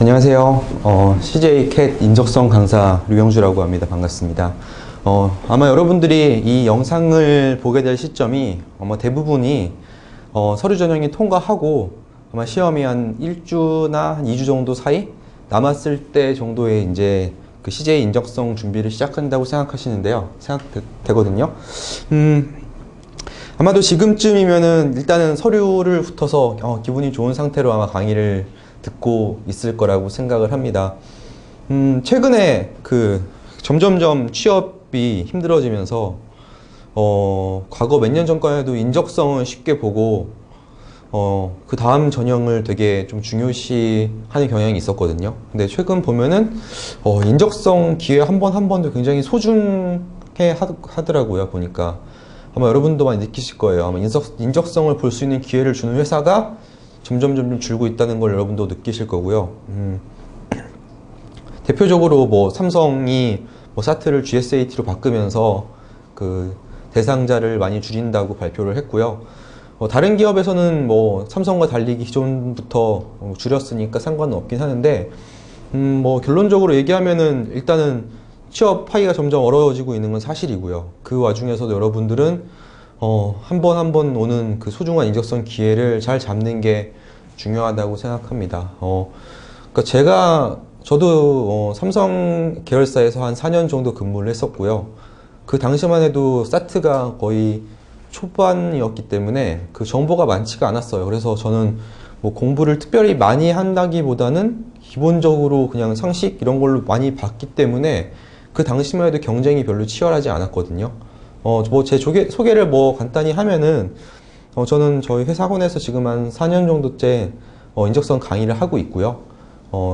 안녕하세요. CJ 캣 인적성 강사 류영주라고 합니다. 반갑습니다. 아마 여러분들이 이 영상을 보게 될 시점이 아마 대부분이 서류 전형이 통과하고 아마 시험이 한 1주나 한 2주 정도 사이 남았을 때 정도에 이제 그 CJ 인적성 준비를 시작한다고 생각되거든요. 아마도 지금쯤이면은 일단은 서류를 훑어서 기분이 좋은 상태로 아마 강의를 듣고 있을 거라고 생각을 합니다. 최근에 점점점 취업이 힘들어지면서 과거 몇 년 전까지만 해도 인적성을 쉽게 보고 그 다음 전형을 되게 좀 중요시 하는 경향이 있었거든요. 근데 최근 보면은 인적성 기회 한 번 한 번도 굉장히 소중해 하더라고요. 보니까 아마 여러분도 많이 느끼실 거예요. 아마 인적성을 볼 수 있는 기회를 주는 회사가 점점 줄고 있다는 걸 여러분도 느끼실 거고요. 대표적으로 뭐 삼성이 사트를 GSAT로 바꾸면서 그 대상자를 많이 줄인다고 발표를 했고요. 다른 기업에서는 뭐 삼성과 달리 기존부터 줄였으니까 상관은 없긴 하는데, 뭐 결론적으로 얘기하면은 일단은 취업하기가 점점 어려워지고 있는 건 사실이고요. 그 와중에서도 여러분들은 한 번 한 번 오는 그 소중한 인적성 기회를 잘 잡는 게 중요하다고 생각합니다. 그러니까 저도 삼성 계열사에서 한 4년 정도 근무를 했었고요. 그 당시만 해도 사트가 거의 초반이었기 때문에 그 정보가 많지가 않았어요. 그래서 저는 뭐 공부를 특별히 많이 한다기보다는 기본적으로 그냥 상식 이런 걸로 많이 봤기 때문에 그 당시만 해도 경쟁이 별로 치열하지 않았거든요. 뭐 제 소개를 뭐 간단히 하면은 저는 저희 회사 학원에서 지금 한 4년 정도째 인적성 강의를 하고 있고요.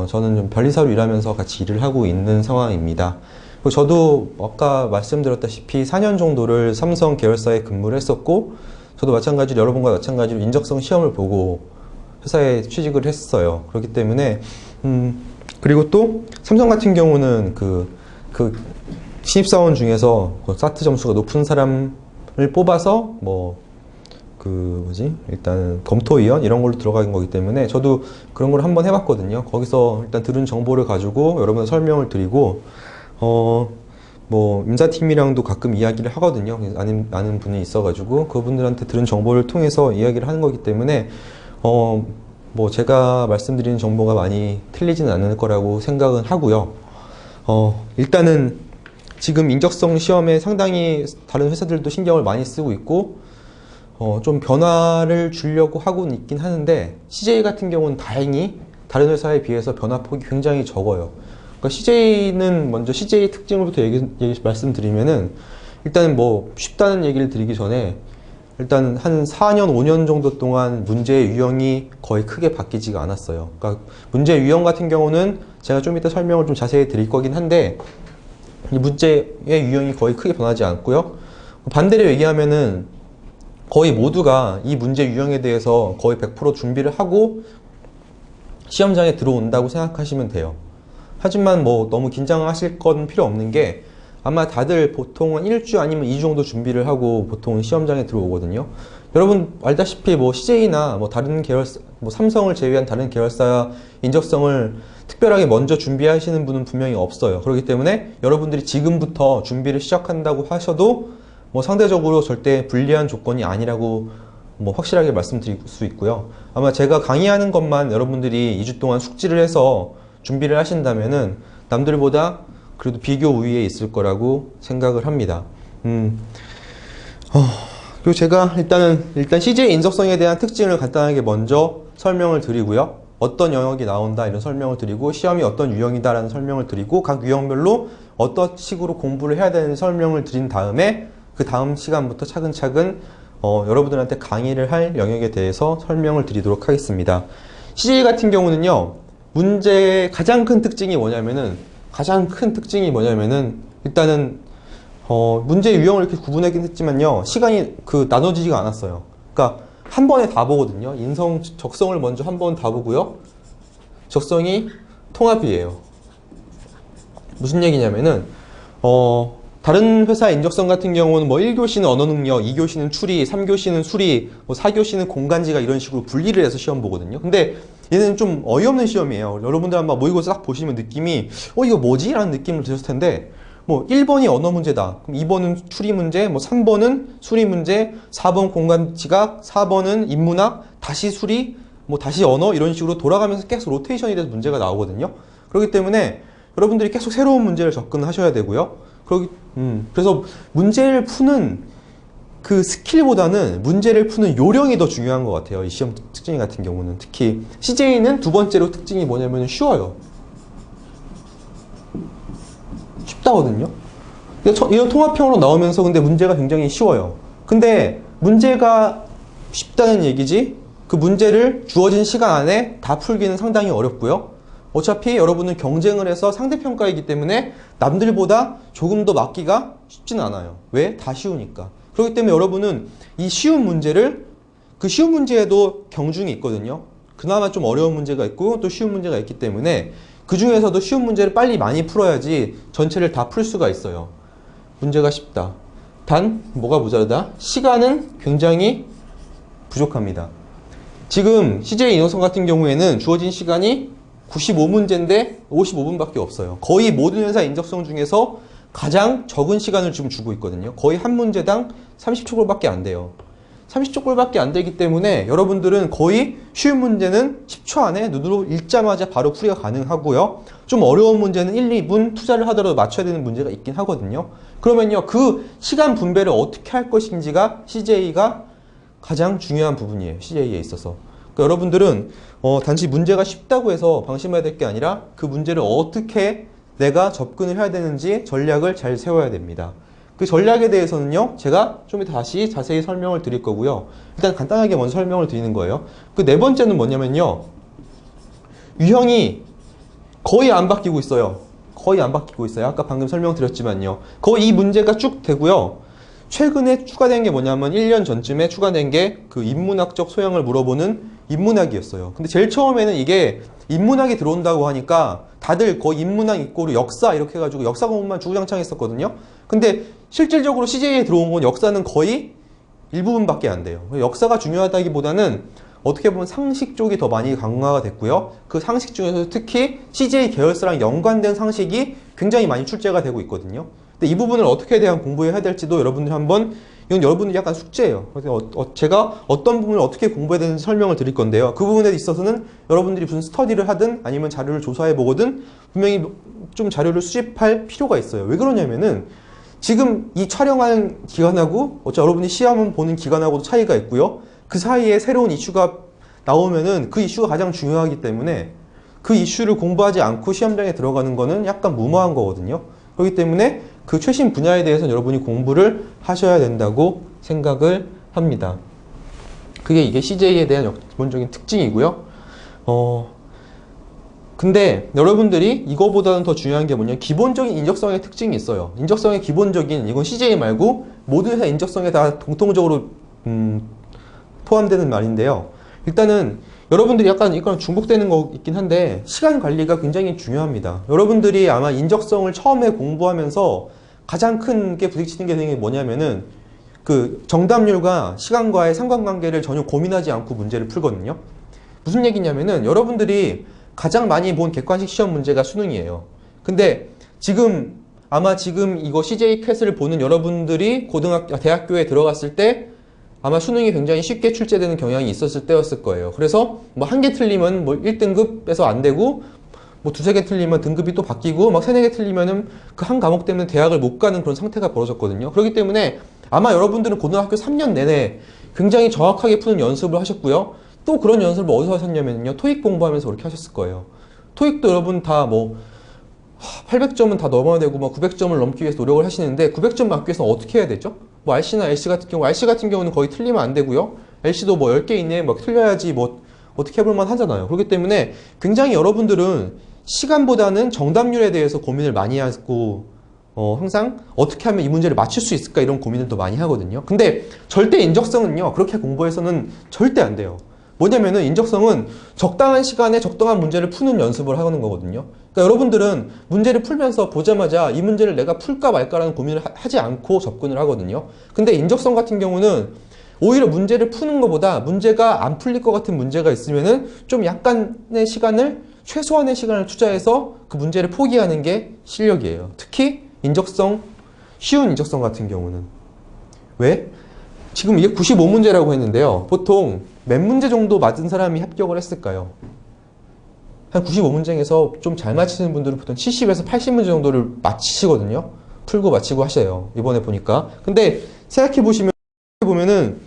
저는 좀 변리사로 일하면서 같이 일을 하고 있는 상황입니다. 그리고 저도 아까 말씀드렸다시피 4년 정도를 삼성 계열사에 근무를 했었고, 저도 마찬가지로 여러분과 마찬가지로 인적성 시험을 보고 회사에 취직을 했어요. 그렇기 때문에 그리고 또 삼성 같은 경우는 그 신입사원 중에서 사트 점수가 높은 사람을 뽑아서 일단 검토위원 이런 걸로 들어간 거기 때문에 저도 그런 걸 한번 해봤거든요. 거기서 일단 들은 정보를 가지고 여러분들 설명을 드리고, 뭐 임사팀이랑도 가끔 이야기를 하거든요. 아는 분이 있어가지고 그분들한테 들은 정보를 통해서 이야기를 하는 거기 때문에 뭐 제가 말씀드리는 정보가 많이 틀리지는 않을 거라고 생각은 하고요. 일단은 지금 인적성 시험에 상당히 다른 회사들도 신경을 많이 쓰고 있고 좀 변화를 주려고 하고 있긴 하는데, CJ 같은 경우는 다행히 다른 회사에 비해서 변화폭이 굉장히 적어요. 그러니까 CJ는 먼저 CJ 특징부터 말씀드리면은, 일단은 뭐 쉽다는 얘기를 드리기 전에 일단 한 4년 5년 정도 동안 문제의 유형이 거의 크게 바뀌지가 않았어요. 그러니까 문제의 유형 같은 경우는 제가 좀 이따 설명을 좀 자세히 드릴 거긴 한데, 이 문제의 유형이 거의 크게 변하지 않고요. 반대로 얘기하면은 거의 모두가 이 문제 유형에 대해서 거의 100% 준비를 하고 시험장에 들어온다고 생각하시면 돼요. 하지만 뭐 너무 긴장하실 건 필요 없는 게, 아마 다들 보통은 1주 아니면 2주 정도 준비를 하고 보통은 시험장에 들어오거든요. 여러분 알다시피 뭐 CJ나 뭐 다른 계열사, 뭐 삼성을 제외한 다른 계열사 인적성을 특별하게 먼저 준비하시는 분은 분명히 없어요. 그렇기 때문에 여러분들이 지금부터 준비를 시작한다고 하셔도 뭐 상대적으로 절대 불리한 조건이 아니라고 뭐 확실하게 말씀드릴 수 있고요. 아마 제가 강의하는 것만 여러분들이 2주 동안 숙지를 해서 준비를 하신다면은 남들보다 그래도 비교 우위에 있을 거라고 생각을 합니다. 그리고 제가 일단 CJ 인적성에 대한 특징을 간단하게 먼저 설명을 드리고요. 어떤 영역이 나온다 이런 설명을 드리고, 시험이 어떤 유형이다 라는 설명을 드리고, 각 유형별로 어떤 식으로 공부를 해야 되는 설명을 드린 다음에 그 다음 시간부터 차근차근 여러분들한테 강의를 할 영역에 대해서 설명을 드리도록 하겠습니다. CJ 같은 경우는요, 문제의 가장 큰 특징이 뭐냐면은 일단은 문제 유형을 이렇게 구분하긴 했지만요, 시간이 나눠지지가 않았어요. 그러니까 한 번에 다 보거든요. 적성을 먼저 한 번 다 보고요. 적성이 통합이에요. 무슨 얘기냐면은 다른 회사의 인적성 같은 경우는 뭐 1교시는 언어 능력, 2교시는 추리, 3교시는 수리, 뭐 4교시는 공간지각 이런 식으로 분리를 해서 시험 보거든요. 근데 얘는 좀 어이없는 시험이에요. 여러분들 한번 모의고사 딱 보시면 느낌이 이거 뭐지? 라는 느낌을 드셨을 텐데 뭐 1번이 언어 문제다. 그럼 2번은 추리 문제, 뭐 3번은 수리 문제, 4번 공간지각, 4번은 인문학, 다시 수리, 뭐 다시 언어 이런 식으로 돌아가면서 계속 로테이션이 돼서 문제가 나오거든요. 그렇기 때문에 여러분들이 계속 새로운 문제를 접근하셔야 되고요. 그래서 문제를 푸는 그 스킬보다는 문제를 푸는 요령이 더 중요한 것 같아요. 이 시험 특징 같은 경우는. 특히 CJ는 두 번째로 특징이 뭐냐면 쉬워요. 쉽다거든요. 이런 통합형으로 나오면서 근데 문제가 굉장히 쉬워요. 근데 문제가 쉽다는 얘기지 그 문제를 주어진 시간 안에 다 풀기는 상당히 어렵고요. 어차피 여러분은 경쟁을 해서 상대평가이기 때문에 남들보다 조금 더 맞기가 쉽진 않아요. 왜? 다 쉬우니까. 그렇기 때문에 여러분은 이 쉬운 문제를 그 쉬운 문제에도 경중이 있거든요. 그나마 좀 어려운 문제가 있고 또 쉬운 문제가 있기 때문에 그 중에서도 쉬운 문제를 빨리 많이 풀어야지 전체를 다 풀 수가 있어요. 문제가 쉽다. 단 뭐가 모자르다? 시간은 굉장히 부족합니다. 지금 CJ 인호성 같은 경우에는 주어진 시간이 95문제인데 55분밖에 없어요. 거의 모든 회사 인적성 중에서 가장 적은 시간을 지금 주고 있거든요. 거의 한 문제당 30초꼴밖에 안 돼요. 30초꼴밖에 안 되기 때문에 여러분들은 거의 쉬운 문제는 10초 안에 눈으로 읽자마자 바로 풀이가 가능하고요. 좀 어려운 문제는 1, 2분 투자를 하더라도 맞춰야 되는 문제가 있긴 하거든요. 그러면요, 그 시간 분배를 어떻게 할 것인지가 CJ가 가장 중요한 부분이에요. CJ에 있어서. 그러니까 여러분들은 단지 문제가 쉽다고 해서 방심해야 될 게 아니라 그 문제를 어떻게 내가 접근을 해야 되는지 전략을 잘 세워야 됩니다. 그 전략에 대해서는요, 제가 좀 이따 다시 자세히 설명을 드릴 거고요. 일단 간단하게 먼저 설명을 드리는 거예요. 그 네 번째는 뭐냐면요, 유형이 거의 안 바뀌고 있어요. 거의 안 바뀌고 있어요. 아까 방금 설명드렸지만요. 거의 이 문제가 쭉 되고요. 최근에 추가된 게 뭐냐면 1년 전쯤에 추가된 게 그 인문학적 소양을 물어보는 인문학이었어요. 근데 제일 처음에는 이게 인문학이 들어온다고 하니까 다들 거의 인문학 이꼬르 역사 이렇게 해가지고 역사 공부만 주구장창 했었거든요. 근데 실질적으로 CJ에 들어온 건 역사는 거의 일부분밖에 안 돼요. 역사가 중요하다기보다는 어떻게 보면 상식 쪽이 더 많이 강화가 됐고요. 그 상식 중에서 특히 CJ 계열사랑 연관된 상식이 굉장히 많이 출제가 되고 있거든요. 근데 이 부분을 어떻게 대한 공부해야 될지도 여러분들이 한번, 이건 여러분들이 약간 숙제예요. 그래서 제가 어떤 부분을 어떻게 공부해야 되는지 설명을 드릴 건데요. 그 부분에 있어서는 여러분들이 무슨 스터디를 하든 아니면 자료를 조사해 보거든 분명히 좀 자료를 수집할 필요가 있어요. 왜 그러냐면은 지금 이 촬영하는 기간하고 여러분이 시험 보는 기간하고도 차이가 있고요. 그 사이에 새로운 이슈가 나오면은 그 이슈가 가장 중요하기 때문에 그 이슈를 공부하지 않고 시험장에 들어가는 거는 약간 무모한 거거든요. 그렇기 때문에 그 최신 분야에 대해서는 여러분이 공부를 하셔야 된다고 생각을 합니다. 그게 이게 CJ에 대한 기본적인 특징이고요. 근데 여러분들이 이거보다는 더 중요한 게 뭐냐면 기본적인 인적성의 특징이 있어요. 인적성의 기본적인, 이건 CJ 말고 모든 회사 인적성에 다 공통적으로 포함되는 말인데요. 일단은 여러분들이 약간 이거랑 중복되는 거 있긴 한데 시간 관리가 굉장히 중요합니다. 여러분들이 아마 인적성을 처음에 공부하면서 가장 큰 게 부딪히는 게 뭐냐면은 그 정답률과 시간과의 상관관계를 전혀 고민하지 않고 문제를 풀거든요. 무슨 얘기냐면은 여러분들이 가장 많이 본 객관식 시험 문제가 수능이에요. 근데 아마 지금 이거 CJ 캣을 보는 여러분들이 대학교에 들어갔을 때 아마 수능이 굉장히 쉽게 출제되는 경향이 있었을 때였을 거예요. 그래서 뭐 한 개 틀리면 뭐 1등급에서 안 되고 뭐 두세 개 틀리면 등급이 또 바뀌고 막 세네 개 틀리면은 그 한 과목 때문에 대학을 못 가는 그런 상태가 벌어졌거든요. 그렇기 때문에 아마 여러분들은 고등학교 3년 내내 굉장히 정확하게 푸는 연습을 하셨고요. 또 그런 연습을 어디서 하셨냐면요. 토익 공부하면서 그렇게 하셨을 거예요. 토익도 여러분 다 뭐 800점은 다 넘어야 되고 뭐 900점을 넘기 위해서 노력을 하시는데 900점 맞기 위해서 어떻게 해야 되죠? 뭐 RC나 LC 같은 경우는 거의 틀리면 안 되고요. LC도 뭐 10개 이내에 막 틀려야지 뭐 어떻게 해볼 만 하잖아요. 그렇기 때문에 굉장히 여러분들은 시간보다는 정답률에 대해서 고민을 많이 하고 항상 어떻게 하면 이 문제를 맞출 수 있을까 이런 고민을 더 많이 하거든요. 근데 절대 인적성은요. 그렇게 공부해서는 절대 안 돼요. 뭐냐면은 인적성은 적당한 시간에 적당한 문제를 푸는 연습을 하는 거거든요. 그러니까 여러분들은 문제를 풀면서 보자마자 이 문제를 내가 풀까 말까라는 고민을 하지 않고 접근을 하거든요. 근데 인적성 같은 경우는 오히려 문제를 푸는 것보다 문제가 안 풀릴 것 같은 문제가 있으면은 좀 약간의 시간을, 최소한의 시간을 투자해서 그 문제를 포기하는 게 실력이에요. 특히 쉬운 인적성 같은 경우는. 왜? 지금 이게 95문제라고 했는데요. 보통 몇 문제 정도 맞은 사람이 합격을 했을까요? 한 95문제에서 좀 잘 맞히는 분들은 보통 70에서 80문제 정도를 맞히시거든요. 풀고 맞히고 하셔요. 이번에 보니까. 근데 생각해 보면은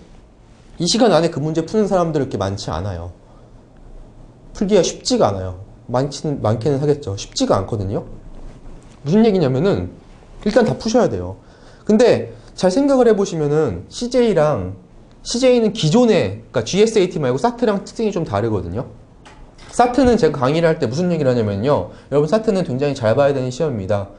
이 시간 안에 그 문제 푸는 사람들 이렇게 많지 않아요. 풀기가 쉽지가 않아요. 많기는 하겠죠. 쉽지가 않거든요. 무슨 얘기냐면은 일단 다 푸셔야 돼요. 근데 잘 생각을 해보시면은 CJ는 기존에, 그러니까 GSAT 말고 사트랑 특징이 좀 다르거든요. 사트는 제가 강의를 할 때 무슨 얘기를 하냐면요. 여러분, 사트는 굉장히 잘 봐야 되는 시험입니다.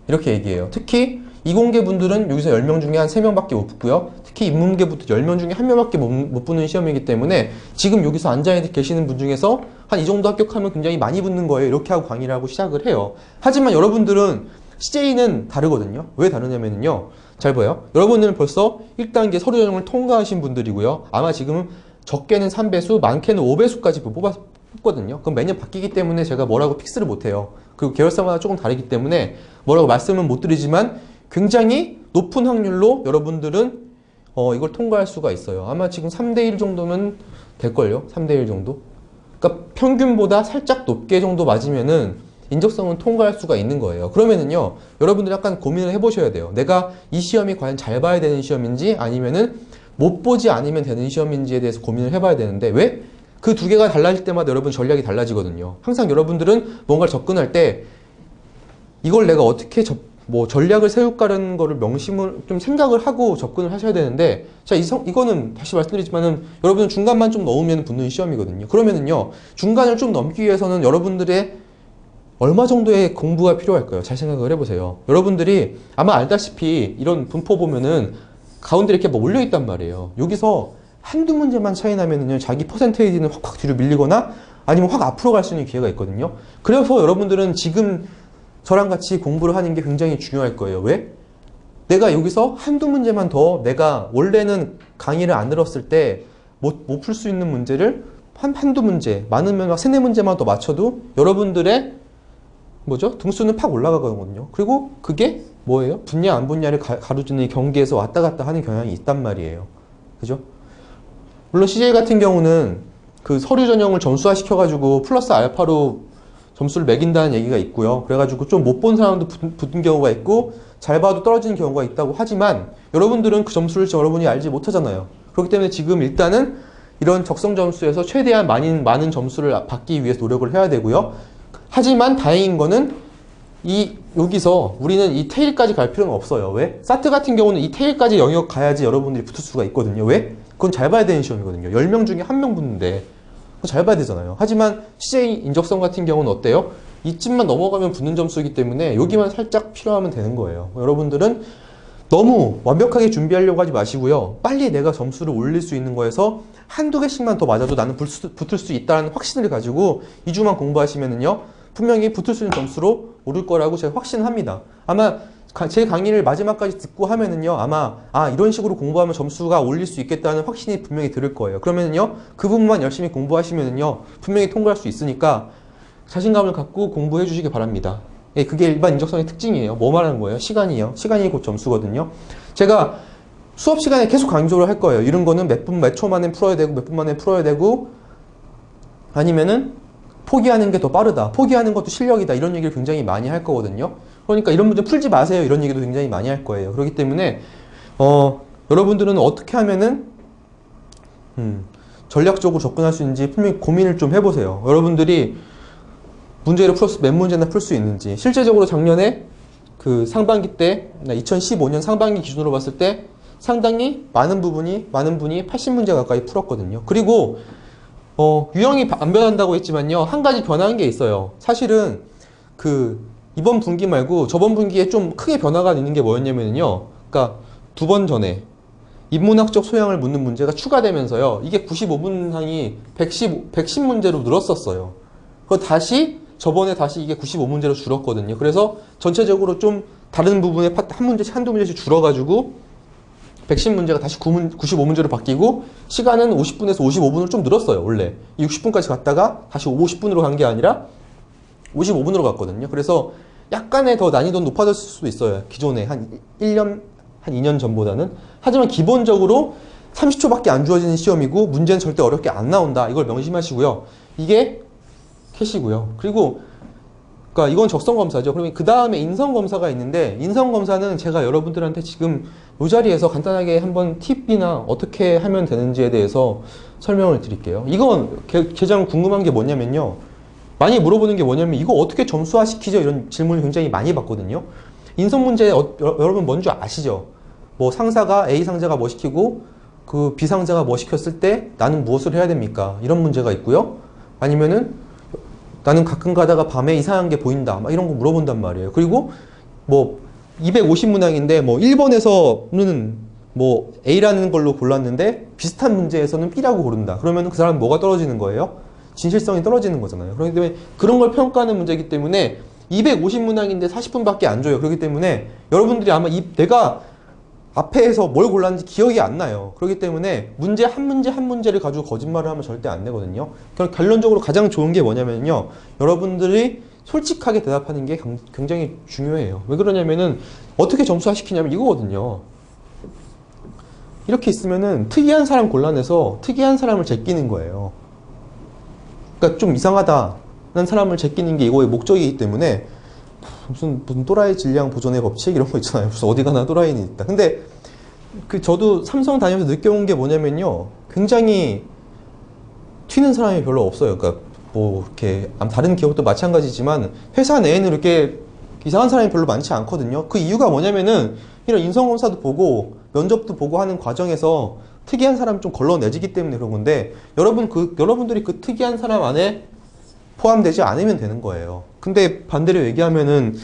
이렇게 얘기해요. 특히 이공계 분들은 여기서 10명 중에 한 3명밖에 못 붙고요. 특히 인문계 분들 10명 중에 1명밖에 못 붙는 시험이기 때문에 지금 여기서 앉아 계시는 분 중에서 한 이 정도 합격하면 굉장히 많이 붙는 거예요. 이렇게 하고 강의를 하고 시작을 해요. 하지만 여러분들은 CJ는 다르거든요. 왜 다르냐면요. 잘 보여요. 여러분들은 벌써 1단계 서류 전형을 통과하신 분들이고요. 아마 지금 적게는 3배수, 많게는 5배수까지 뽑거든요. 그럼 매년 바뀌기 때문에 제가 뭐라고 픽스를 못해요. 그리고 계열사마다 조금 다르기 때문에 뭐라고 말씀은 못 드리지만 굉장히 높은 확률로 여러분들은 이걸 통과할 수가 있어요. 아마 지금 3대1 정도면 될걸요. 3대1 정도. 그러니까 평균보다 살짝 높게 정도 맞으면은 인적성은 통과할 수가 있는 거예요. 그러면은요, 여러분들 약간 고민을 해보셔야 돼요. 내가 이 시험이 과연 잘 봐야 되는 시험인지 아니면은 못 보지 않으면 되는 시험인지에 대해서 고민을 해봐야 되는데, 왜? 그 두 개가 달라질 때마다 여러분 전략이 달라지거든요. 항상 여러분들은 뭔가를 접근할 때 이걸 내가 어떻게 전략을 세울까라는 거를 명심을 좀 생각을 하고 접근을 하셔야 되는데, 자, 이거는 다시 말씀드리지만은 여러분은 중간만 좀 넘으면 붙는 시험이거든요. 그러면은요, 중간을 좀 넘기 위해서는 여러분들의 얼마 정도의 공부가 필요할까요? 잘 생각을 해보세요. 여러분들이 아마 알다시피 이런 분포 보면은 가운데 이렇게 뭐 올려있단 말이에요. 여기서 한두 문제만 차이 나면은요, 자기 퍼센테이지는 확 뒤로 밀리거나 아니면 확 앞으로 갈 수 있는 기회가 있거든요. 그래서 여러분들은 지금 저랑 같이 공부를 하는 게 굉장히 중요할 거예요. 왜? 내가 여기서 한두 문제만 더 내가 원래는 강의를 안 들었을 때 못 풀 수 있는 문제를 한두 문제, 많으면 막 세네 문제만 더 맞춰도 여러분들의 등수는 팍 올라가거든요. 그리고 그게 뭐예요? 붙냐 안 붙냐를 가로지는 경기에서 왔다 갔다 하는 경향이 있단 말이에요. 그죠? 물론 CJ 같은 경우는 그 서류 전형을 점수화 시켜가지고 플러스 알파로 점수를 매긴다는 얘기가 있고요. 그래가지고 좀 못 본 사람도 붙은 경우가 있고 잘 봐도 떨어지는 경우가 있다고 하지만 여러분들은 그 점수를 여러분이 알지 못하잖아요. 그렇기 때문에 지금 일단은 이런 적성 점수에서 최대한 많은 점수를 받기 위해서 노력을 해야 되고요. 하지만 다행인 거는 여기서 우리는 이 테일까지 갈 필요는 없어요. 왜? 사트 같은 경우는 이 테일까지 영역 가야지 여러분들이 붙을 수가 있거든요. 왜? 그건 잘 봐야 되는 시험이거든요. 10명 중에 1명 붙는데 잘 봐야 되잖아요. 하지만 CJ 인적성 같은 경우는 어때요? 이쯤만 넘어가면 붙는 점수이기 때문에 여기만 살짝 필요하면 되는 거예요. 여러분들은 너무 완벽하게 준비하려고 하지 마시고요. 빨리 내가 점수를 올릴 수 있는 거에서 한두 개씩만 더 맞아도 나는 붙을 수 있다는 확신을 가지고 2주만 공부하시면은요, 분명히 붙을 수 있는 점수로 오를 거라고 제가 확신합니다. 아마 제 강의를 마지막까지 듣고 하면은요, 아마 이런 식으로 공부하면 점수가 올릴 수 있겠다는 확신이 분명히 들을 거예요. 그러면은요, 그 부분만 열심히 공부하시면은요, 분명히 통과할 수 있으니까 자신감을 갖고 공부해 주시기 바랍니다. 예, 그게 일반 인적성의 특징이에요. 뭐 말하는 거예요? 시간이에요. 시간이 곧 점수거든요. 제가 수업 시간에 계속 강조를 할 거예요. 이런 거는 몇 초 만에 풀어야 되고 몇 분 만에 풀어야 되고, 아니면은 포기하는 게 더 빠르다, 포기하는 것도 실력이다, 이런 얘기를 굉장히 많이 할 거거든요. 그러니까 이런 문제 풀지 마세요, 이런 얘기도 굉장히 많이 할 거예요. 그렇기 때문에 여러분들은 어떻게 하면은 전략적으로 접근할 수 있는지 분명히 고민을 좀 해보세요. 여러분들이 문제를 풀어서 몇 문제나 풀 수 있는지. 실제적으로 작년에 그 상반기 때, 2015년 상반기 기준으로 봤을 때 상당히 많은 분이 80문제 가까이 풀었거든요. 그리고 유형이 안 변한다고 했지만요, 한 가지 변한 게 있어요. 사실은 이번 분기 말고 저번 분기에 좀 크게 변화가 있는 게 뭐였냐면요, 그러니까 2번 전에 인문학적 소양을 묻는 문제가 추가되면서요. 이게 95분상이 110문제로 늘었었어요. 그거 저번에 다시 이게 95문제로 줄었거든요. 그래서 전체적으로 좀 다른 부분에 한두 문제씩 줄어가지고 110문제가 다시 95문제로 바뀌고 시간은 50분에서 55분으로 좀 늘었어요. 원래 60분까지 갔다가 다시 50분으로 간 게 아니라 55분으로 갔거든요. 그래서 약간의 더 난이도는 높아졌을 수도 있어요. 기존에 한 2년 전보다는. 하지만 기본적으로 30초밖에 안 주어지는 시험이고 문제는 절대 어렵게 안 나온다. 이걸 명심하시고요. 이게 캐시고요. 그리고 그러니까 이건 적성검사죠. 그러면 그 다음에 인성검사가 있는데 인성검사는 제가 여러분들한테 지금 이 자리에서 간단하게 한번 팁이나 어떻게 하면 되는지에 대해서 설명을 드릴게요. 이건 가장 궁금한 게 뭐냐면요. 많이 물어보는 게 뭐냐면 이거 어떻게 점수화 시키죠? 이런 질문을 굉장히 많이 받거든요. 인성문제 여러분 뭔지 아시죠? 뭐 상사가 A 상자가 뭐 시키고 그 B 상자가 뭐 시켰을 때 나는 무엇을 해야 됩니까? 이런 문제가 있고요. 아니면은 나는 가끔 가다가 밤에 이상한 게 보인다. 막 이런 거 물어본단 말이에요. 그리고 뭐 250문항인데 뭐 1번에서는 뭐 A라는 걸로 골랐는데 비슷한 문제에서는 B라고 고른다. 그러면 그 사람은 뭐가 떨어지는 거예요? 진실성이 떨어지는 거잖아요. 그렇기 때문에 그런 걸 평가하는 문제이기 때문에 250문항인데 40분밖에 안 줘요. 그렇기 때문에 여러분들이 아마 내가 앞에서 뭘 골랐는지 기억이 안 나요. 그렇기 때문에 한 문제를 가지고 거짓말을 하면 절대 안 되거든요. 그럼 결론적으로 가장 좋은 게 뭐냐면요. 여러분들이 솔직하게 대답하는 게 굉장히 중요해요. 왜 그러냐면은 어떻게 점수화 시키냐면 이거거든요. 이렇게 있으면은 특이한 사람 골라내서 특이한 사람을 제끼는 거예요. 그러니까 좀 이상하다는 사람을 제끼는 게 이거의 목적이기 때문에 무슨 또라이 질량 보존의 법칙 이런 거 있잖아요. 무슨 어디 가나 또라이는 있다. 근데 저도 삼성 다니면서 느껴온 게 뭐냐면요. 굉장히 튀는 사람이 별로 없어요. 그러니까 뭐 이렇게 다른 기업도 마찬가지지만 회사 내에는 이렇게 이상한 사람이 별로 많지 않거든요. 그 이유가 뭐냐면은 이런 인성검사도 보고 면접도 보고 하는 과정에서 특이한 사람 좀 걸러내지기 때문에 그런 건데 여러분들이 그 특이한 사람 안에 포함되지 않으면 되는 거예요. 근데 반대로 얘기하면은